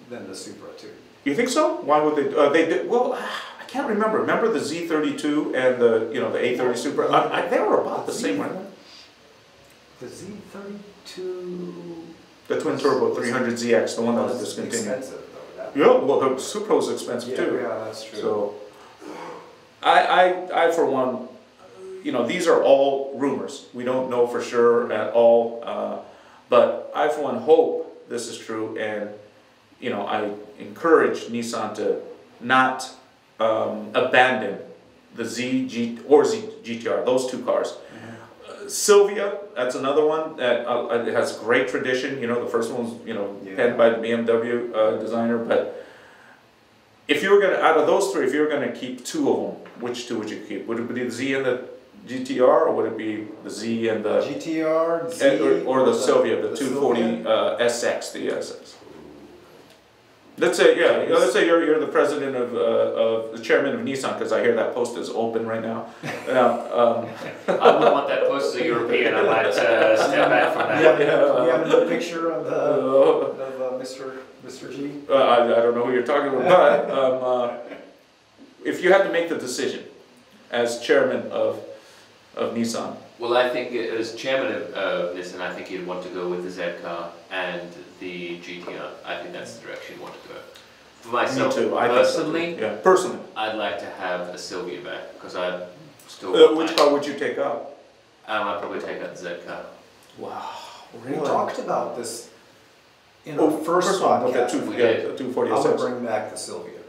than the Supra too. You think so? Why would they? They did. Well, I can't remember. Remember the Z32 and the the A30 Supra? They were about the same, right? The Z32. The twin turbo 300ZX, the one that was discontinued. Expensive though. Yeah, well, the Supra was expensive too. Yeah, that's true. So, I for one, these are all rumors. We don't know for sure at all. But I for one hope this is true, and I encourage Nissan to not abandon the or GTR, those two cars. Sylvia, that's another one that it has great tradition. The first one was penned by the BMW designer. But if you were gonna, out of those three, if you were gonna keep two of them, which two would you keep? Would it be the Z and the GTR, or would it be the Z and the GTR, Z, or the Sylvia, the 240 SX, the SX? Let's say, let's say you're the president of the chairman of Nissan, because I hear that post is open right now. I wouldn't want that post as a European. I might step back from that. You have a picture of Mr. G? I don't know who you're talking about, but if you had to make the decision as chairman of Nissan. Well, I think as chairman of Nissan, I think you'd want to go with the Z car and the GTR. I think that's the direction you want to go. For myself, Me too. personally, Personally, I'd like to have a Sylvia back, because I still. which car would you take out? I'd probably take out the Z car. Wow, We talked about this in our first one, with podcast. the 240 I would SX. bring back the Sylvia.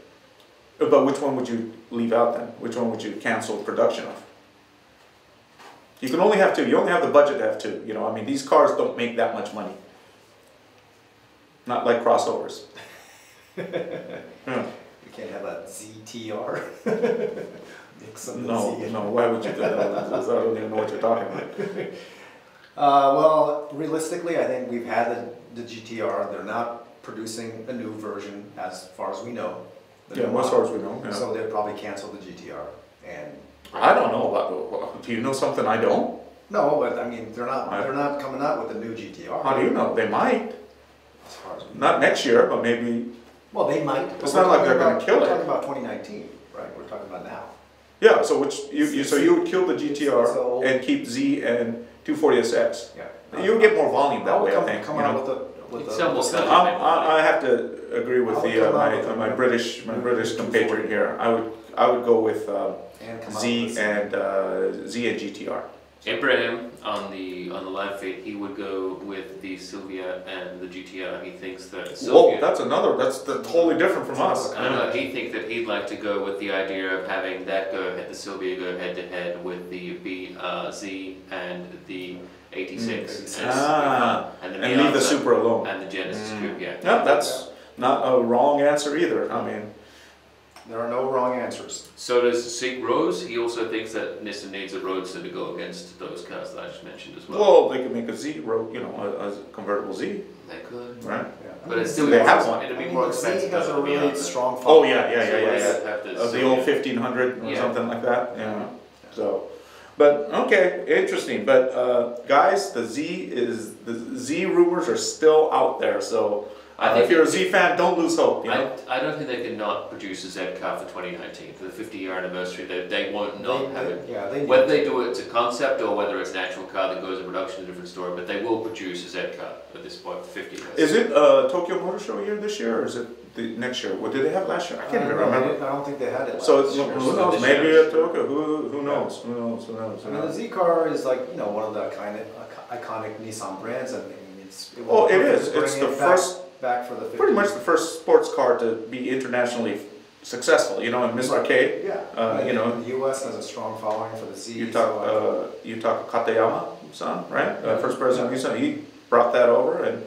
But which one would you leave out then? Which one would you cancel production of? You can only have two. You only have the budget to have two. I mean, these cars don't make that much money. Not like crossovers. You can't have a ZTR. No. Why would you do that? I don't even know what you're talking about. Well, realistically, I think we've had the GTR. They're not producing a new version as far as we know. As far as we know. Yeah. So they'll probably cancel the GTR. And I don't know about. Do you know something I don't? no, but I mean, they're not coming out with a new GTR. How do you know? They might. As far as we know. Not next year, but maybe. Well, they might. It's not like they're going to kill it. We're talking about 2019, right? We're talking about now. Yeah. So you would kill the GTR and keep Z and 240SX. Yeah. You would get more volume that way, I think. Come out with the I have to agree with my British compatriot here. I would go with Z and GTR. Ibrahim on the live feed, he would go with the Sylvia and the GTR. He thinks that Sylvia. Whoa, that's totally different from us. I know, he thinks that he'd like to go with the idea of having that the Sylvia go head to head with the Z and the 86. And leave the Supra alone. And the Genesis Coupe, No, that's not a wrong answer either. I mean, there are no wrong answers. So does Seek Rose. He also thinks that Nissan needs a roadster to go against those cars that I just mentioned as well. Well, they could make a Z road, a convertible Z. They could. Right. Yeah. But it's still they have one. It'd be more expensive. The Z has a really strong Oh following. yeah. Of the old 1500 or something like that. Yeah. So, But okay, interesting. But guys, the Z rumors are still out there. So I think if you're a Z fan, don't lose hope. You know? I don't think they can not produce a Z car for 2019 for the 50-year anniversary. They won't not have it. Yeah, whether they do it as a concept or whether it's an actual car that goes in production is a different story. But they will produce a Z car at this point for 50 years. Is it Tokyo Motor Show year this year, or is it the next year? What did they have last year? I can't even remember. I don't think they had it last So year. who knows? Maybe at Tokyo. Who knows? Who knows? Who knows? I mean, the Z car is like, you know, one of the kind of iconic Nissan brands. I mean, it is. It's the first. Back for the 50s. Pretty much the first sports car to be internationally successful, you know, and Mr. K. Yeah. You know, the U.S. has a strong following for the Z. You talk Katayama-san, right? First president of Nissan. He brought that over, and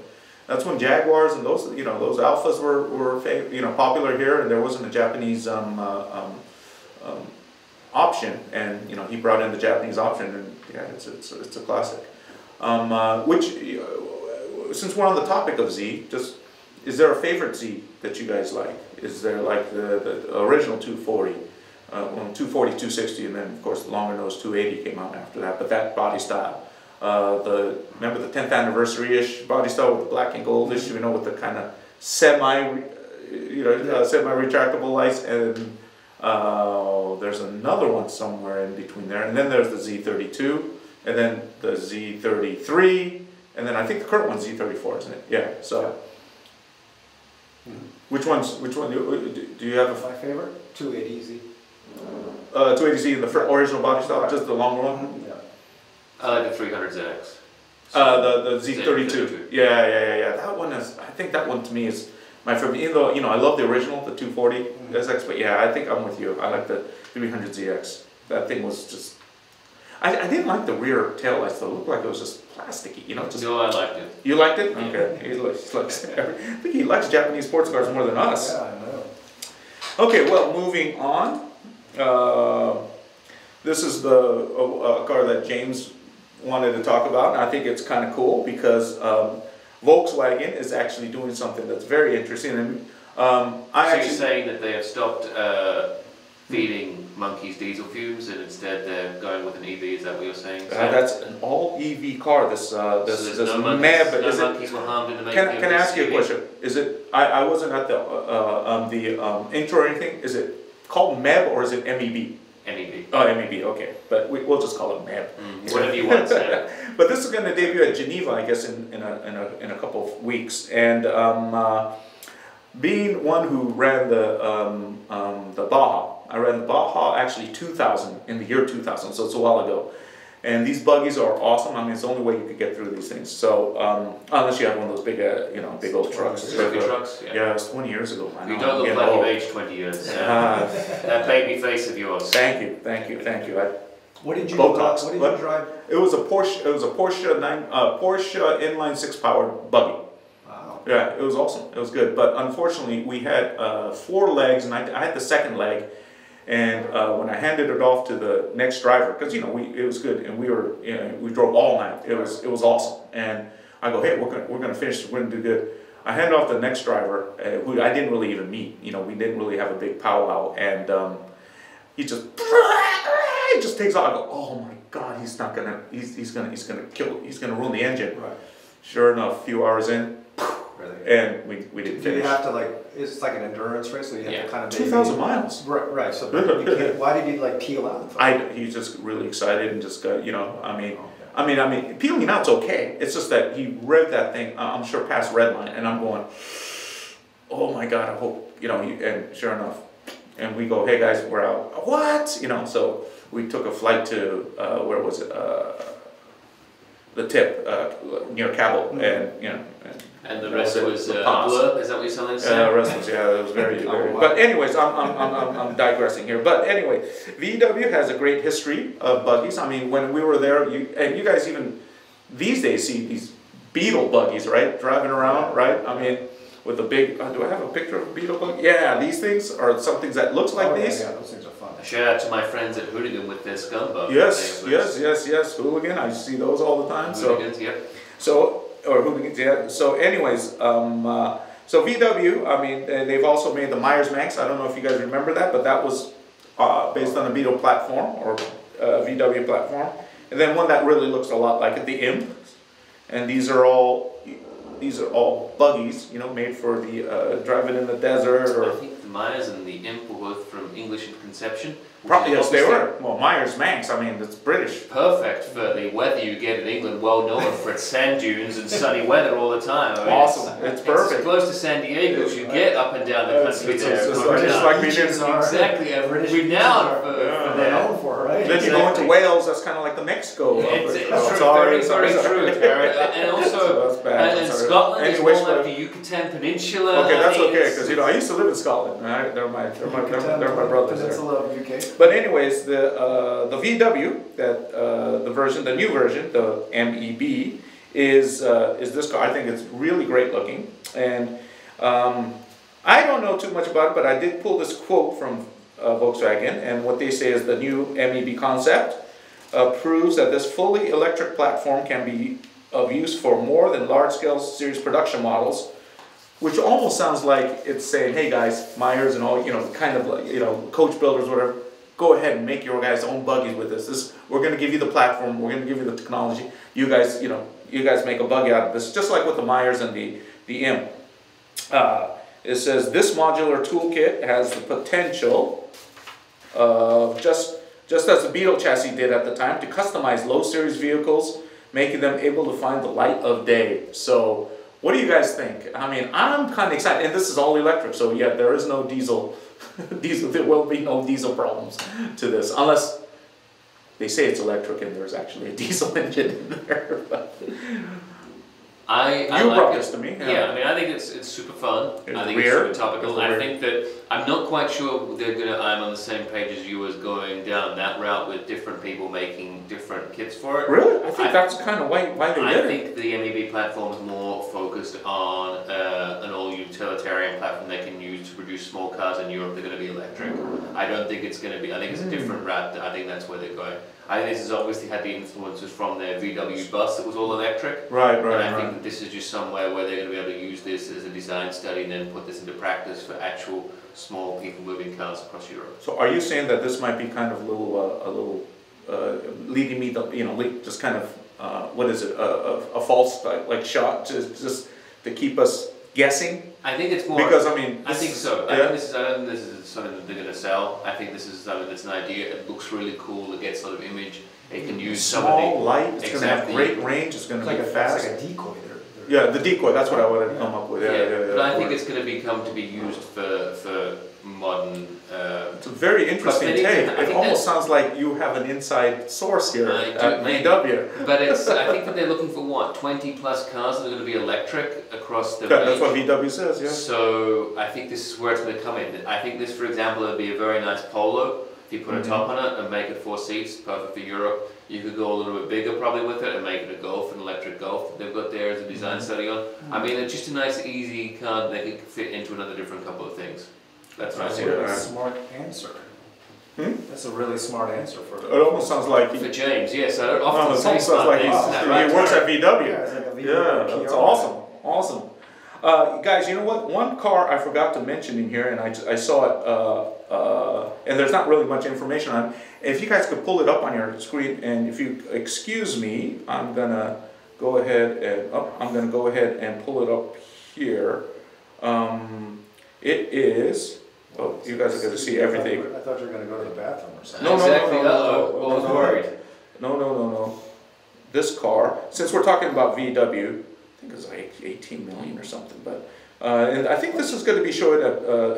that's when Jaguars and those, you know, those Alphas were popular here, and there wasn't a Japanese option, and you know, he brought in the Japanese option, and yeah, it's a classic. Since we're on the topic of Z, is there a favorite Z that you guys like? Is there like the original 240, 240, 260, and then of course the longer nose 280 came out after that, but that body style. Remember the 10th anniversary-ish body style with the black and gold-ish, you know, with the kind of semi-retractable lights, and there's another one somewhere in between there, and then there's the Z32, and then the Z33, and then I think the current one's Z34, isn't it? Yeah. So, which one do you have? My favorite, 280Z. 280Z in the original body style, just the longer one. Yeah. I like the 300ZX. The Z32. Yeah. That one is. I think that one to me is my favorite. Even though, you know, I love the original, the 240 SX, but yeah, I think I'm with you. I like the 300ZX. That thing was just. I didn't like the rear tail lights though. It looked like it was just plasticky, you know. No, I liked it. You liked it? Okay. He likes. I think he likes Japanese sports cars more than us. Yeah, I know. Okay, well, moving on. This is the car that James wanted to talk about, and I think it's kind of cool because Volkswagen is actually doing something that's very interesting. And you're saying that they have stopped feeding monkeys diesel fumes and instead they're going with an EV? Is that what you're saying? That's an all EV car. This no MEB. monkeys were harmed in the making. Can I ask you a question? Is it? I wasn't at the intro or anything. Is it called MEB or is it MEB? MEB. Oh, MEB. Okay, but we'll just call it MEB. Whatever you want to say. But this is going to debut at Geneva, I guess, in a couple of weeks. And being one who ran the Baja. I ran the Baja actually 2000, in the year 2000, so it's a while ago. And these buggies are awesome. I mean, it's the only way you could get through these things. So, unless you have one of those big, big old trucks. Trucks, yeah. Yeah, it was 20 years ago. You don't look like you've aged 20 years. That baby face of yours. Thank you. What did you drive? It was a Porsche. It was a Porsche inline 6 powered buggy. Wow. Yeah, it was awesome. It was good. But unfortunately, we had 4 legs, and I had the second leg. And when I handed it off to the next driver, because it was good, and we drove all night. It was awesome. And I go, hey, we're gonna finish. We're gonna do good. I hand off the next driver, who I didn't really even meet. We didn't really have a big powwow, and he just takes off. I go, oh my God, he's gonna ruin the engine. Right. Sure enough, a few hours in. Really? And we didn't finish. Do you have to it's like an endurance race, so you have to kind of 2,000 miles. Right. So why did you peel out? He's just really excited and just got I mean, peeling out's okay. It's just that he revved that thing. I'm sure past red line, and I'm going, oh my God, I hope And sure enough, and we go, hey guys, we're out. What? So we took a flight to where was it? The tip near Cabo, and the rest was a blur. Is that what you're telling us? The rest was it was very. Wow. But anyways, I'm digressing here. But anyway, VW has a great history of buggies. I mean, when we were there, you guys even these days see these Beetle buggies, right, driving around, right? I mean, with the big. Do I have a picture of a Beetle buggy? Yeah, these things are some things that looks like these. Yeah, those things are fun. Shout out to my friends at Hooligan with their scum bug. Yes. Hooligan, I see those all the time. Hooligans, yep. Hooligans, yeah. So anyways, so VW, I mean, they've also made the Myers Manx. I don't know if you guys remember that, but that was based on the Beetle platform, or VW platform. And then one that really looks a lot like it, the Imp. And these are all buggies, you know, made for the driving in the desert. Or I think the Myers and the Imp were both from English in conception. Probably, yes, they were. Well, Myers Manx, I mean, it's British. Perfect for the weather you get in England, well known for its sand dunes and sunny weather all the time. I mean, Awesome, it's perfect. It's as close to San Diego as you get up and down the country there. It's like being in exactly, renowned for they're known for, right? Then you go into Wales, that's kind of like the Mexico. It's true, very true, Jared. And also, and Scotland is more like the Yucatan Peninsula. Okay, that's okay, because you know I used to live in Scotland. Right? They're my brothers there. Peninsula of UK. But anyways, the VW that the new version, the MEB, is this car. I think it's really great looking, and I don't know too much about it, but I did pull this quote from Volkswagen, and what they say is the new MEB concept proves that this fully electric platform can be of use for more than large-scale series production models, which almost sounds like it's saying, hey guys, Myers and all, you know, kind of like, you know, coach builders, whatever, go ahead and make your guys' own buggies with this. We're going to give you the platform, we're going to give you the technology, you guys, you know, you guys make a buggy out of this, just like with the Myers and the Imp. It says this modular toolkit has the potential of just as the Beetle chassis did at the time, to customize low series vehicles, making them able to find the light of day. So what do you guys think? I mean, I'm kind of excited, and this is all electric, so yeah, there is no diesel. There will be no diesel problems to this, unless they say it's electric and there's actually a diesel engine in there. But I you like brought it. this to me. Yeah, I mean, I think it's super fun. It's I think weird. it's super topical. I think that I'm not quite sure they're gonna. I'm on the same page as you as going down that route with different people making different kits for it. Really? I think that's kind of why they did it. I think the MEB platform is more focused on an all-utilitarian platform they can use to produce small cars in Europe. They're going to be electric. I don't think it's going to be. I think it's a different route. I think that's where they're going. I think this has obviously had the influences from their VW bus that was all electric. Right. And I think that this is just somewhere where they're going to be able to use this as a design study and then put this into practice for actual small people moving cars across Europe. So are you saying that this might be kind of a little leading me to, you know, just kind of what is it, a false like shot just to keep us guessing? I think it's more because I mean I think so. Yeah. I don't think this is something that they're going to sell. I think this is something that's an idea. It looks really cool. It gets a lot of image. It can use some of small, the light. It's going to have great range. It's going to be fast. It's like a decoy. Yeah, the decoy. That's what I wanted to come up with. Yeah. But I think it's going to become to be used for modern. It's a very interesting take. It almost sounds like you have an inside source here at VW. But it's. I think that they're looking for what 20 plus cars that are going to be electric across the. Yeah, that's what VW says. Yeah. So I think this is where it's going to come in. I think this, for example, would be a very nice Polo. If you put a top on it and make it 4 seats, perfect for Europe. You could go a little bit bigger probably with it and make it a Golf, an electric Golf that they've got there as a design study on. I mean, it's just a nice, easy car that could fit into another different couple of things. That's what I see. That's a smart answer. That's a really smart answer for it. It almost sounds like for James. Yes, I don't often say sounds smart like things. he works at VW. Yeah, it's like a VW Yeah, that's awesome. Guys, you know what? One car I forgot to mention in here, and I saw it, and there's not really much information on it. If you guys could pull it up on your screen, and if you excuse me, I'm gonna go ahead and pull it up here. It is. Oh, you guys are going to see everything. I thought you were going to go to the bathroom or something. No. Well, I was worried. No. This car, since we're talking about VW, I think it's like 18 million or something, but and I think this is going to be showed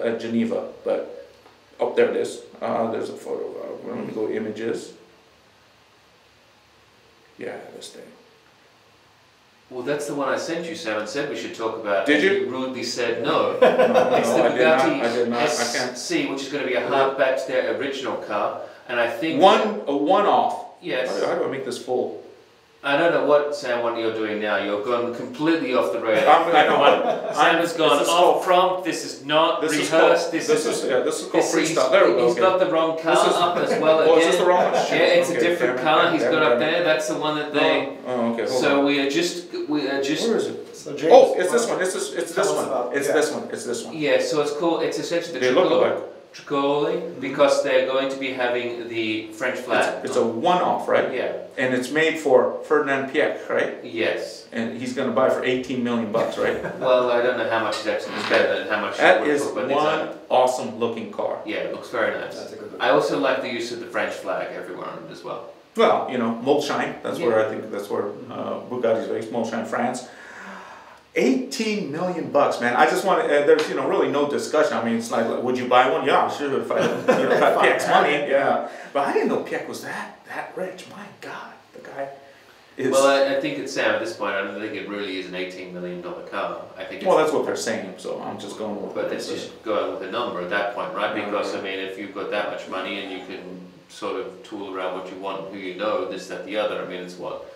at Geneva, but there it is. There's a photo. Let me go images. Yeah, this thing. Well, that's the one I sent you, Sam, and said we should talk about. Did you? You rudely said no. No, It's the Buggy I did not. SC, which is going to be a hardback to their original car, and I think a one-off. Yes. How do I make this full? I don't know what, Sam, what you're doing now. You're going completely off the radar. I know. Sam has gone off prompt. This is not rehearsed. This is called freestyle. There we go. He's got the wrong car up as well again. Oh, is this the wrong one? Yeah, it's a different car he's got up there. That's the one that they. Oh, okay. So we are just. Where is it? So James, It's this one. It's this one. It's this one. Yeah. So it's called. It's essentially the they look alike. because they're going to be having the French flag. It's a one-off, right? Yeah. And it's made for Ferdinand Piech, right? Yes. And he's going to buy for 18 million bucks, right? Well, I don't know how much it's actually spent and how much. That is one awesome looking car. Yeah, it looks very nice. That's a good I also like the use of the French flag everywhere on it as well. Well, you know, Molsheim, that's where I think that's where Bugatti's based, Molsheim, France. 18 million bucks, man. I just want to, there's, you know, really no discussion. I mean, it's like, would you buy one? Yeah, sure, if I had Piech's money, yeah. But I didn't know Piech was that rich. My God, the guy is... Well, I think it's Sam at this point. I don't think it really is an $18 million car. I think it's, well, that's what they're saying, so I'm just going with but it's just going with a number at that point, right? Because, I mean, if you've got that much money and you can sort of tool around what you want, who you know, this, that, the other, I mean, it's what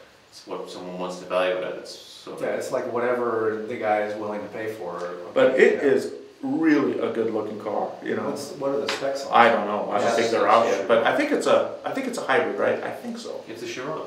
someone wants to value it at. It's sort of, Yeah, it's like whatever the guy is willing to pay for. But it is really a good looking car, you know. What are the specs on it? I don't know. I don't think they're out yet, but I think it's a hybrid, right? I think so. it's a Chiron.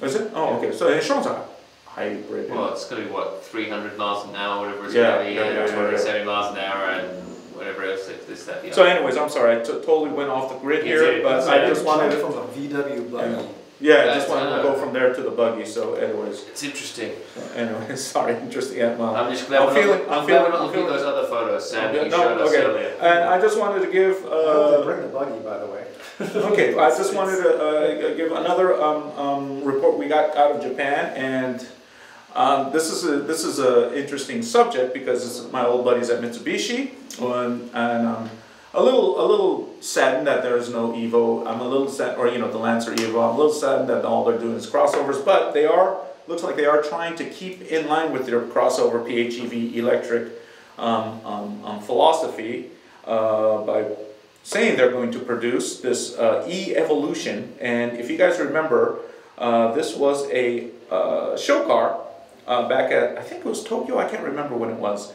Is it? Oh, okay. So it shows a hybrid. Well, it's going to be what, 300 miles an hour, whatever it's Yeah, going to be, yeah, yeah, 270 miles an hour, and whatever else, this, that, the So other. anyways, I'm sorry, I totally went off the grid You here, did. but I just wanted from to, a VW Buggy. yeah, I just wanted to go from there to the Buggy, so anyways. It's interesting. Anyways, sorry, interesting, yeah, well. I'm just glad I'm we're feeling- not looking at those other photos, Sam, that you No, showed us okay. earlier. And I just wanted to give, I hope they bring the Buggy, by the way. okay, I just wanted to give another report we got out of Japan, and this is a interesting subject because it's my old buddies at Mitsubishi, and a little saddened that there is no Evo. I'm a little sad, or you know, the Lancer Evo. I'm a little saddened that all they're doing is crossovers, but they are, looks like they are trying to keep in line with their crossover PHEV electric philosophy by saying they're going to produce this E-Evolution. And if you guys remember, this was a show car back at, I think it was Tokyo, I can't remember when it was.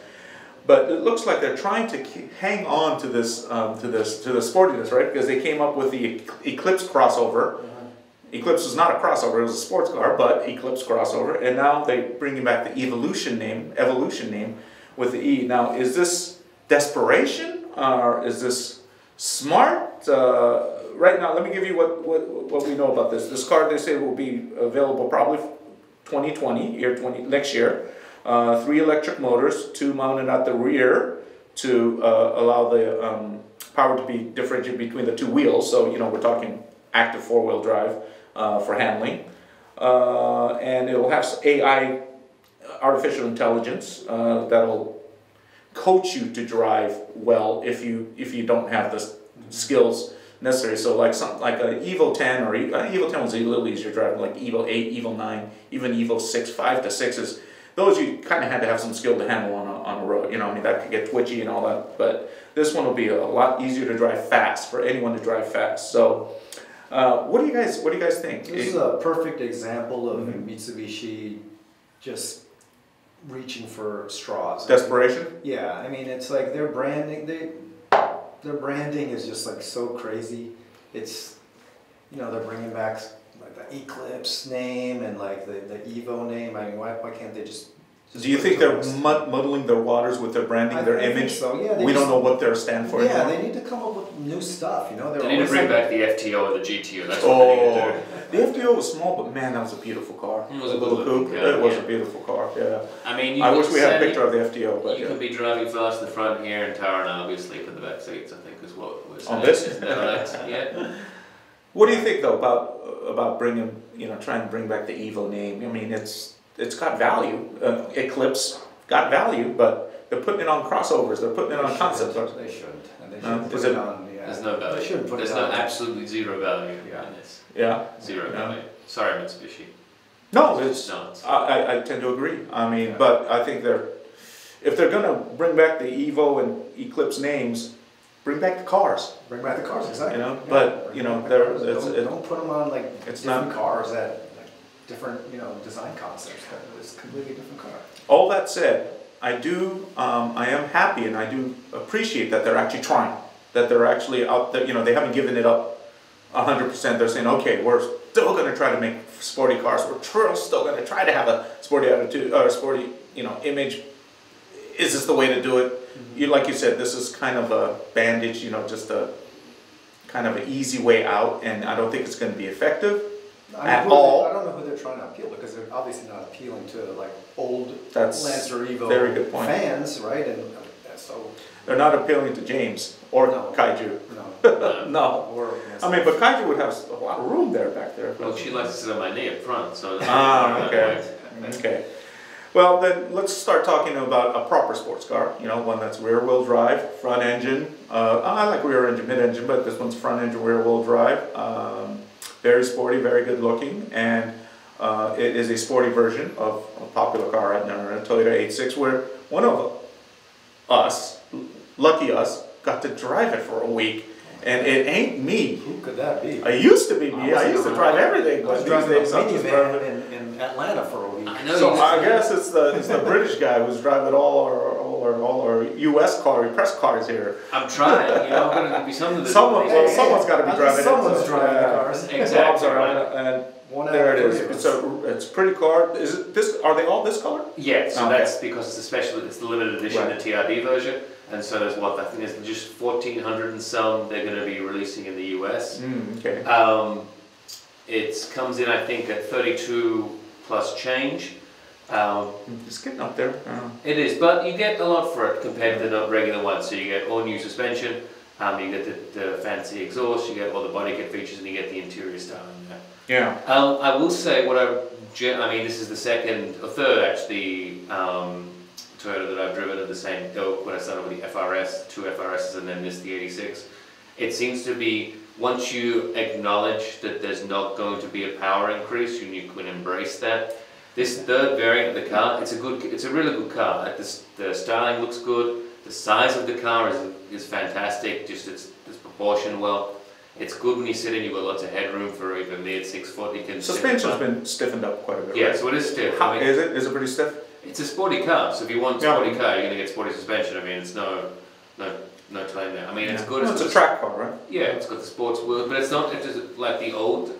But it looks like they're trying to hang on to this, to the sportiness, right? Because they came up with the Eclipse crossover. Eclipse was not a crossover; it was a sports car, but Eclipse crossover. And now they're bringing back the Evolution name with the E. Now, is this desperation or is this smart? Right now, let me give you what we know about this. This car, they say, will be available probably 2020, next year. 3 electric motors, 2 mounted at the rear to allow the power to be differentiated between the 2 wheels. So, you know, we're talking active 4-wheel drive for handling. And it will have AI, artificial intelligence, that'll coach you to drive well if you don't have the skills necessary. So like something like an Evo 10 or Evo 10 was a little easier driving, like Evo 8, Evo 9, even Evo 6, 5 to 6s. Those you kind of had to have some skill to handle on a road. You know, I mean, that could get twitchy and all that. But this one will be a lot easier to drive fast for anyone to drive fast. So, what do you guys think? This is a perfect example of Mitsubishi just reaching for straws. Desperation? Yeah, I mean, it's like their branding. Their branding is just like so crazy. It's, you know, they're bringing back like the Eclipse name and like the Evo name. I mean, why can't they just do you think they're muddling their waters with their branding, their image? So yeah, we don't know what they stand for. Yeah, anymore. they need to come up with new stuff. You know, they need to bring back the FTO or the GTO. That's what they need to do. The FTO was small, but man, that was a beautiful car. It was a little coupe. Car, it was a beautiful car. Yeah. I mean, I wish we had a picture of the FTO, but you could be driving fast in the front here and towering obviously for the back seats. I think is what was on this. Isn't that right? Yeah. What do you think though about bringing, you know, trying to bring back the Evo name? I mean, it's got value. Eclipse got value, but they're putting it on crossovers. They're putting it on concept cars. They shouldn't, and they shouldn't put it on. Yeah. There's no value. They shouldn't put There's it no on. absolutely zero value Yeah. in this. Yeah. Zero value. Sorry, Mitsubishi. No, it's not. I tend to agree. I mean, but I think if they're gonna bring back the Evo and Eclipse names, bring back the cars. Bring back the cars, exactly. You know, Yeah, but bring you know, back the there cars. Don't put them on like it's different not- cars that like different, you know, design concepts. It's a completely different car. All that said, I am happy and I do appreciate that they're actually trying, that they're actually out there. You know, they haven't given it up 100%. They're saying, okay, we're still going to try to make sporty cars. We're still going to try to have a sporty attitude or a sporty, you know, image. Is this the way to do it? you like you said, this is kind of a bandage, you know, just a kind of an easy way out, and I don't think it's going to be effective at all. I don't know who they're trying to appeal, because they're obviously not appealing to like old That's Lancer Evo very good point. fans, right? And so They're not appealing to James or No. Kaiju. no, No. or I mean, but Kaiju would have a lot of room there back there. Well, she likes to sit on my knee up front, so. Okay. Okay. Well, then let's start talking about a proper sports car. You know, one that's rear-wheel drive, front engine. I like rear engine, mid-engine, but this one's front engine, rear-wheel drive. Very sporty, very good looking, and it is a sporty version of a popular car right now, a Toyota 86, where one of us, lucky us, got to drive it for a week. And it ain't me. who could that be? It used to be me. I used to drive everything, I was but these driving days a I'm just driving. minivan in Atlanta for a week. I know So you- I guess it's the British guy who's driving all our U.S. press cars here. I'm trying, you know, I'm gonna be something. Someone's got to be At least driving it. someone's so, driving the yeah. cars. Exactly, right. And One out there of it three is. of us. It's a pretty car. Is it this? Are they all this color? Yeah, so Okay. that's because it's a special, it's the limited edition, Right. the TRD version, and so there's what, I think there's just 1,400 and some they're going to be releasing in the US. Okay. It comes in, I think, at 32 plus change. It's getting up there. It is, but you get a lot for it compared to the regular one. So you get all new suspension, you get the fancy exhaust, you get all the body kit features, and you get the interior style in there. Yeah. I will say I mean, this is the second or third actually Toyota that I've driven of the same ilk. When I started with the FRS, 2 FRSs, and then this the 86. It seems to be, once you acknowledge that there's not going to be a power increase, you can embrace that. This third variant of the car, it's a really good car. Like the styling looks good. The size of the car is fantastic. Just it's proportioned well. It's good when you sit in. You've got lots of headroom for even me at 6 foot. You can Suspension's been stiffened up quite a bit. Yeah, right? so it is stiff. How, I mean, is it pretty stiff? it's a sporty car, so if you want a Yeah. sporty car, you're gonna get sporty suspension. I mean, it's no time there. I mean, it's good. Well, it's a track car, right? Yeah, it's got the sports wheel, but it's not. It is like the old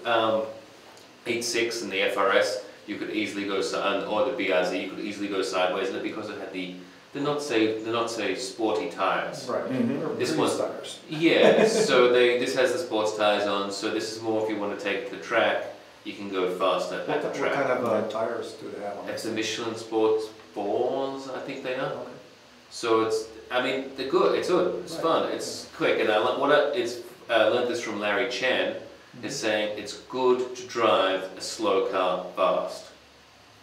86 and the FRS. You could easily go or the BRZ. You could easily go sideways in it because it had the not say sporty tires. Right. This This was- tires. Yeah, so this has the sports tires on. So this is more if you want to take the track, you can go faster at the What track. kind of tires do they have on It's it? the Michelin Sports Balls, I think they are. Okay. So I mean, they're good. It's good. It's Right. fun. It's quick. And I learned this from Larry Chen. Is saying it's good to drive a slow car fast.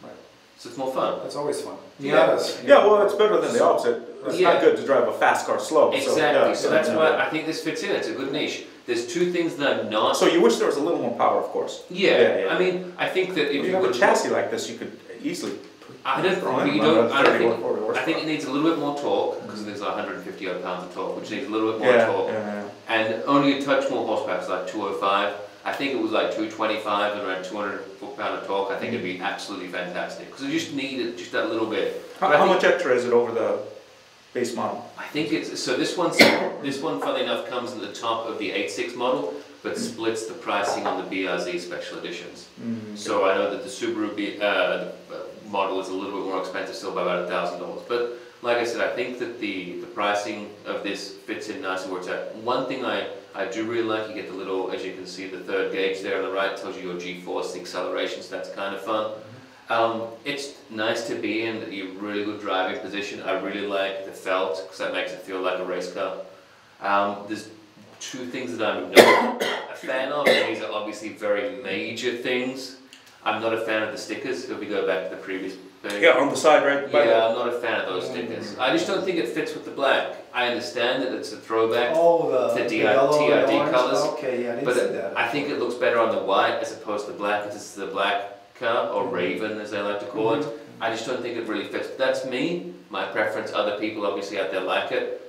Right. So it's more fun. That's always fun. Yeah. Yeah, well, it's better than the opposite. It's Yeah. not good to drive a fast car slow. Exactly. So that's yeah. why I think this fits in. It's a good niche. There's two things that I'm not. So you wish there was a little more power, of course. Yeah. I mean, I think that if If you you have a would chassis like this, you could easily. I don't throw in think you another don't. I don't 30 think. or 40 I think it needs a little bit more torque because there's 150 odd pounds of torque, which needs a little bit more Yeah, torque, yeah. and only a touch more horsepower. It's like 205. I think it was like 225 and around 200 foot-pound of torque. I think it'd be absolutely fantastic because you just need it just that little bit. But I How think- much extra is it over the base model? I think it's so. This one, funnily enough, comes at the top of the 86 model, but splits the pricing on the BRZ special editions. So I know that the Subaru model is a little bit more expensive, still by about $1,000. But like I said, I think that the pricing of this fits in nicely where it's at. One thing I do really like, you get the little, as you can see, the third gauge there on the right tells you your G-force, the acceleration, so that's kind of fun. It's nice to be in a really good driving position. I really like the felt because that makes it feel like a race car. There's two things that I'm not a fan of, and these are obviously very major things. I'm not a fan of the stickers, if we go back to the previous page. Yeah, on the side, right? by Yeah, I'm not a fan of those stickers. I just don't think it fits with the black. I understand that it's a throwback, Oh, The the yellow and TRD orange colours. Okay, yeah, I didn't but see that. I think it looks better on the white as opposed to black, because it's the black car, or Raven as they like to call it. I just don't think it really fits. That's me, my preference. Other people obviously out there like it.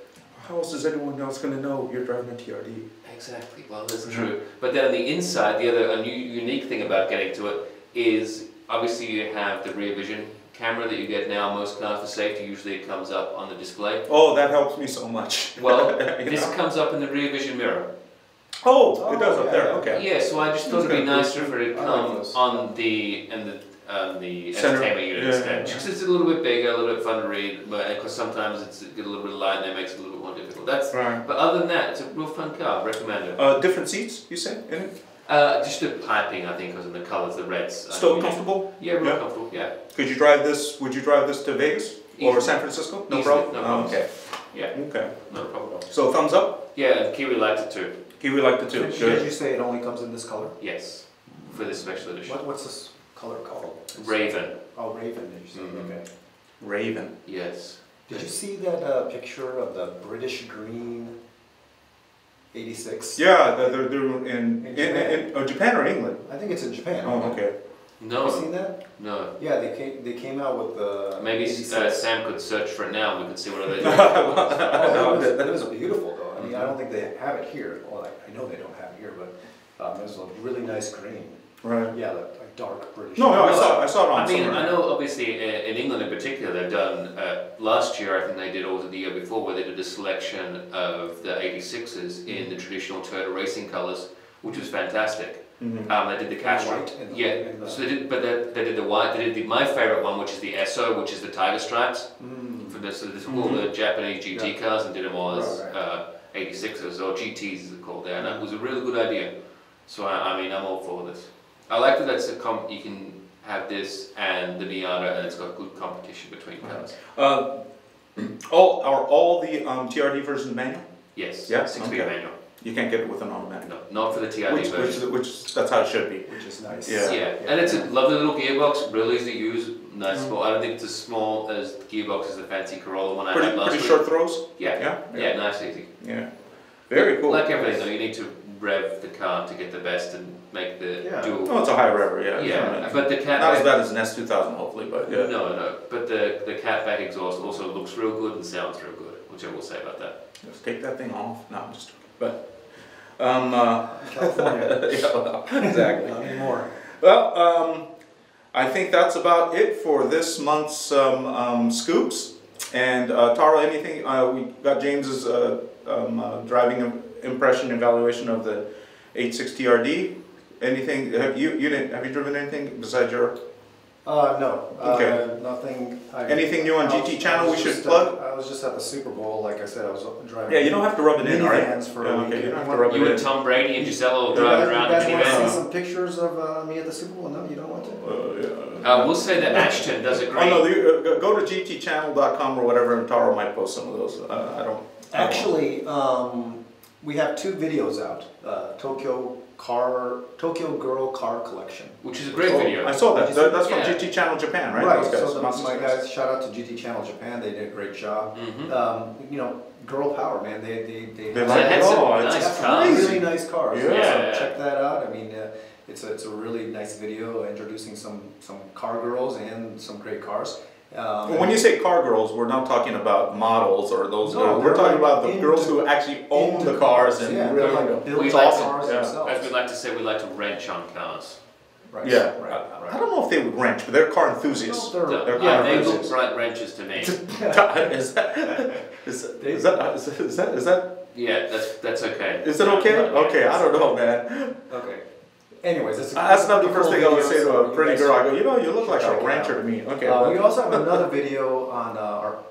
How else is anyone else going to know you're driving a TRD? Exactly, well that's true. But then on the inside, a new unique thing about getting to it is obviously you have the rear vision camera that you get now. Most cars for safety, usually it comes up on the display. Oh, that helps me so much. Well, You this know? comes up in the rear vision mirror. Oh, it does up yeah, there, yeah. okay. Yeah, so I just thought it'd be nicer for it to I like come those. on the the Center, entertainment unit yeah, instead. yeah. Just 'cause it's a little bit bigger, a little bit fun to read, but because sometimes it's a little bit light and that makes it a little bit more difficult. That's Right. But other than that, it's a real fun car. Recommend it. Different seats, you say, in it? Just the piping, I think, because of the colours, the reds. Still comfortable? Yeah, real Yeah. comfortable. Yeah. Could you drive this? Would you drive this to Vegas or Easily. San Francisco? No Easily, problem. no Oh, problem. okay. Yeah. Okay. No problem. So thumbs up. Yeah, and Kiwi liked it too. Kiwi liked it too. Did Good. you say it only comes in this color? Yes, for this special edition. What's this color called? Raven. Oh, Raven, did you say? Mhm. Okay. Raven. Yes. Did you see that picture of the British green 86? Yeah, they're In Japan. in Japan or England. I think it's in Japan. Oh, okay. Have you seen No. that? No. Yeah, they came out with the Maybe 86. Sam could search for it now and we could see what other. Oh, that was beautiful though. I mean, I don't think they have it here. Well, I know they don't have it here, but there's a really nice green. Right. Yeah, like dark British. No, I saw it on. I mean, somewhere. I know obviously in England in particular they've done, last year I think they did, or was it the year before, where they did a selection of the 86s in the traditional Toyota racing colours, which was fantastic. Mhm. They did the Castro. white and the- Yeah, and the- so they did, but they did the white, they did my favourite one, which is the SO, which is the tiger stripes. Mm. For this, so they took all the Japanese GT Yeah. cars and did them all as Right, 86s, or GTs as they're called there, and that was a really good idea. So I mean, I'm all for this. I like that you can have this and the Miata, and it's got good competition between cars. All the TRD versions manual? Yes, Yeah, 6-speed okay. manual. You can't get it with an automatic. No, not for the TRD version. Which that's how it should be. Which is nice. Yeah. Yeah, and it's a lovely little gearbox, really easy to use, nice Mm. small. I don't think it's as small as the gearbox as the fancy Corolla one I had last Pretty week. short throws. Yeah, Yeah. nice, easy. Yeah. Very cool. Like everything though, you need to rev the car to get the best and make the Yeah. dual. Oh, it's a high rever, yeah. Yeah, but the catback. Not as bad as an S2000, hopefully, but yeah. No, but the catback exhaust also looks real good and sounds real good, which I will say about that. Just take that thing off. No, I'm just joking. But California. yeah, well, exactly. Not anymore. Well, I think that's about it for this month's scoops. And Taro, anything? We got James's driving impression evaluation of the 86 TRD. Anything? Have you driven anything besides your? No. Okay. Nothing. Anything new on GT Channel we should plug? I was just at the Super Bowl. Like I said, I was driving. Yeah, you don't have to rub it in, all right? minivans for Yeah, a okay, weekend. you don't have to rub it You in. and Tom Brady and Giselle will You drive guys, around you in guys want to see minivan. some pictures of me at the Super Bowl? No, you don't want to. Yeah. We'll say that Ashton does a Oh great. no, go to GTchannel.com or whatever, and Taro might post some of those. I don't. Actually, we have 2 videos out. Tokyo Girl Car Collection. Which is a great video. I saw that. Did you see That's from Yeah. GT Channel Japan, right? Right. Those guys, So Monster my guys. guys, shout out to GT Channel Japan. They did a great job. Mhm. You know, girl power, man. They They have like had it. some Oh, nice it's cars. crazy. really nice cars. Yeah. Yeah. So check that out. I mean, it's a really nice video introducing some car girls and some great cars. When you say car girls, we're not talking about models or those. No, we're they're talking like about the girls who actually own the cars and yeah, really. they're like built We It's like awesome. cars Yeah. themselves. As we like to say, we like to wrench on cars. Right. Yeah. Right. I don't know if they would wrench, but they're car enthusiasts. No, They're Yeah, car they look enthusiasts. like wrenches to me. Yeah, that's okay. Is it okay? Yeah. Okay, I don't know, man. Okay. Anyways, That's not the first thing I would say to a pretty girl. I go, you know, you look like check a it rancher out. to me. Okay. We also have another video on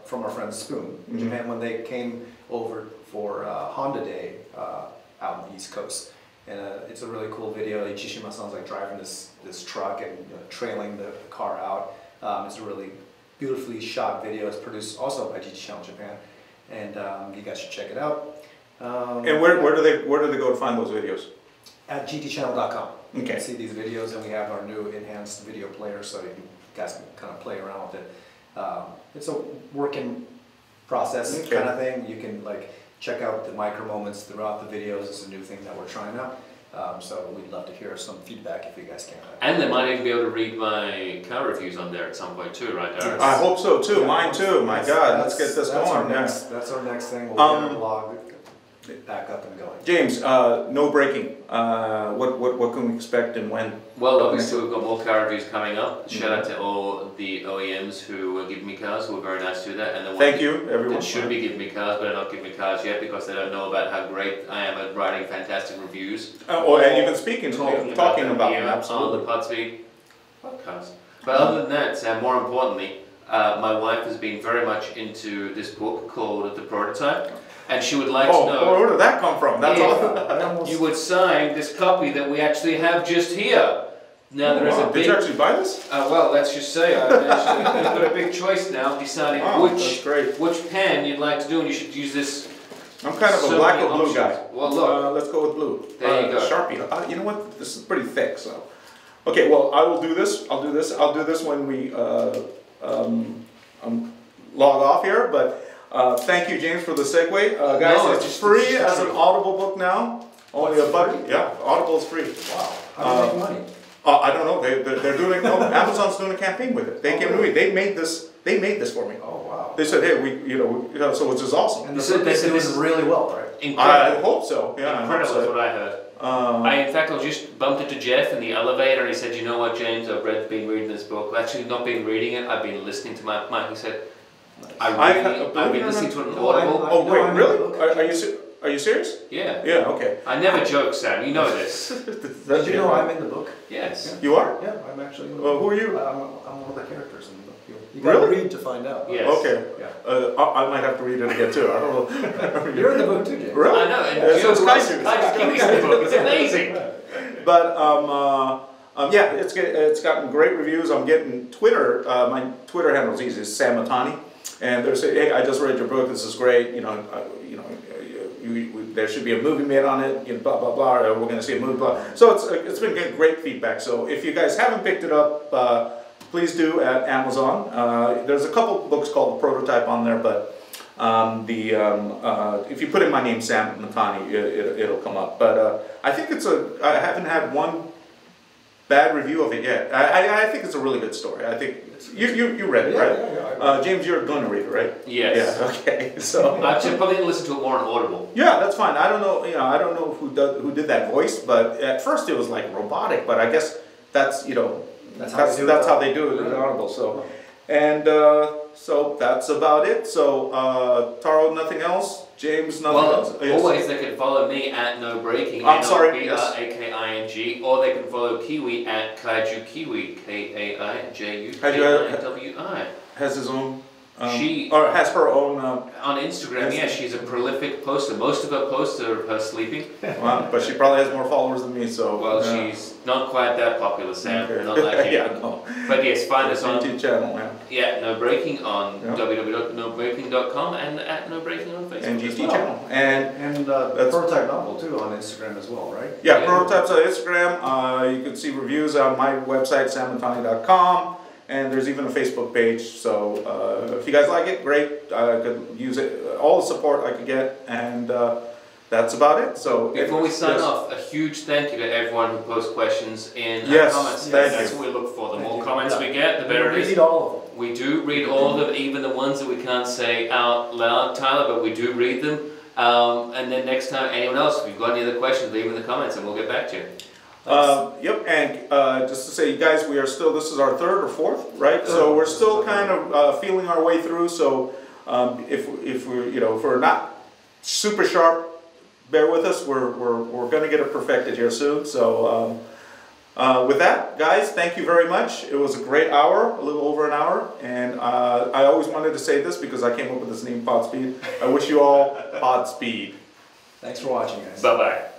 from our friend Spoon in Mhm. Japan when they came over for Honda Day out on the East Coast, and it's a really cool video. Ichishima-san's like driving this truck and trailing the car out. It's a really beautifully shot video. It's produced also by GT Channel Japan, and you guys should check it out. And where do they go to find those videos? At GTchannel.com. You Okay. can see these videos, and we have our new enhanced video player, so you guys can kind of play around with it. It's a working process Okay. kind of thing. You can like check out the micro moments throughout the videos. It's a new thing that we're trying out. So we'd love to hear some feedback if you guys can. And they might even be able to read my car reviews on there at some point too, right, Darren? I hope so too. Yeah, Mine too. My God, let's get this that's going. Our Yeah. that's our next thing. We'll get our blog back up and going. James, no braking. What can we expect and when? Well, obviously we've got more car reviews coming up. Shout out to all the OEMs who are giving me cars, who are very nice to do that. And the ones Thank you, everyone. that should be giving me cars, but are not giving me cars yet because they don't know about how great I am at writing fantastic reviews. And even speaking, talking them about here them, on absolutely. the Podspeed podcast. But other than that, Sam, more importantly, my wife has been very much into this book called The Prototype, and she would like to know... where did that come from? That's awesome. You would sign this copy that we actually have just here. Now there is a big... Did you actually buy this? Well, let's just say I've got a big choice now, deciding which pen you'd like to do, and you should use this. I'm kind of a black or blue guy. Well, look. Let's go with blue. There you go. Sharpie. You know what? This is pretty thick, so. Okay, well, I will do this. I'll do this. I'll do this when we log off here. But thank you, James, for the segue. Guys, it's free as an Audible book now. Only a $1. Yeah, Audible is free. Wow. How do you make money? I don't know. They're doing. No, Amazon's doing a campaign with it. They came to me. They made this for me. Oh wow. They said, hey, so which is awesome. And they're doing really well, right? I hope so. Yeah, Incredible is what I heard. In fact, I just bumped into Jeff in the elevator, and he said, "You know what, James? I've been reading this book. I've actually not been reading it. I've been listening to my." He said, "I've been listening to an Audible." Oh wait, really? Are you serious? Yeah. Yeah. Okay. I never joke, Sam. You know this. Did you know I'm in the book? Yes. You are? Yeah, I'm actually in the book. Who are you? I'm one of the characters in the book. You gotta read to find out. Yes. Okay. Yeah. I might have to read it again too. I don't know. You're in the book too, James. Really? I know. And So it's Kiwi's in the book. It's amazing. But yeah, it's gotten great reviews. I'm getting Twitter. My Twitter handle is easy. It's Sam Matani, and they're saying, "Hey, I just read your book. This is great. There should be a movie made on it. Blah blah blah. Or we're going to see a movie. Blah." So it's been getting great feedback. So if you guys haven't picked it up, please do at Amazon. There's a couple books called The Prototype on there, but if you put in my name, Sam Matani, it'll come up. But I think I haven't had one bad review of it yet. I think it's a really good story. I think you read it, right? Yeah. James, you're going to read it, right? Yes. Yeah. Okay. So I should probably listen to it more on Audible. Yeah, that's fine. I don't know. I don't know who did that voice, but at first it was like robotic. But I guess that's that's how they do it in Audible. So, and so that's about it. So Taro, nothing else. James, nothing else. Yes. Always they can follow me at No Braking. I'm sorry. Yes. NOBRAKING, or they can follow Kiwi at Kaiju Kiwi, KAIJUKIWI. Has his own. She has her own on Instagram. Yeah, she's a prolific poster. Most of her posts are of her sleeping. Wow, but she probably has more followers than me. So she's not quite that popular, Sam. Okay. Not like you. Yeah, no. But yes, find us on GTChannel. Yeah, No Braking on www.nobraking.com and at No Braking on Facebook. And GTChannel and Prototype Novel too on Instagram as well, right? Yeah, Prototypes on Instagram. You can see reviews on my website sammatani.com. And there's even a Facebook page, so if you guys like it, great. I could use it, all the support I could get, and that's about it. So before we sign off, a huge thank you to everyone who posts questions in comments. That's what we look for. The more comments we get, the better it is. We read all of them. We do read all of them, even the ones that we can't say out loud, Tyler, but we do read them. And then next time, anyone else, if you've got any other questions, leave them in the comments, and we'll get back to you. Yep, and just to say, guys, we are still, this is our third or fourth, right? So we're still kind of feeling our way through. So if we're not super sharp, bear with us. We're going to get it perfected here soon. So with that, guys, thank you very much. It was a great hour, a little over an hour, and I always wanted to say this because I came up with this name, Pod Speed. I wish you all Pod Speed. Thanks for watching, guys. Bye bye.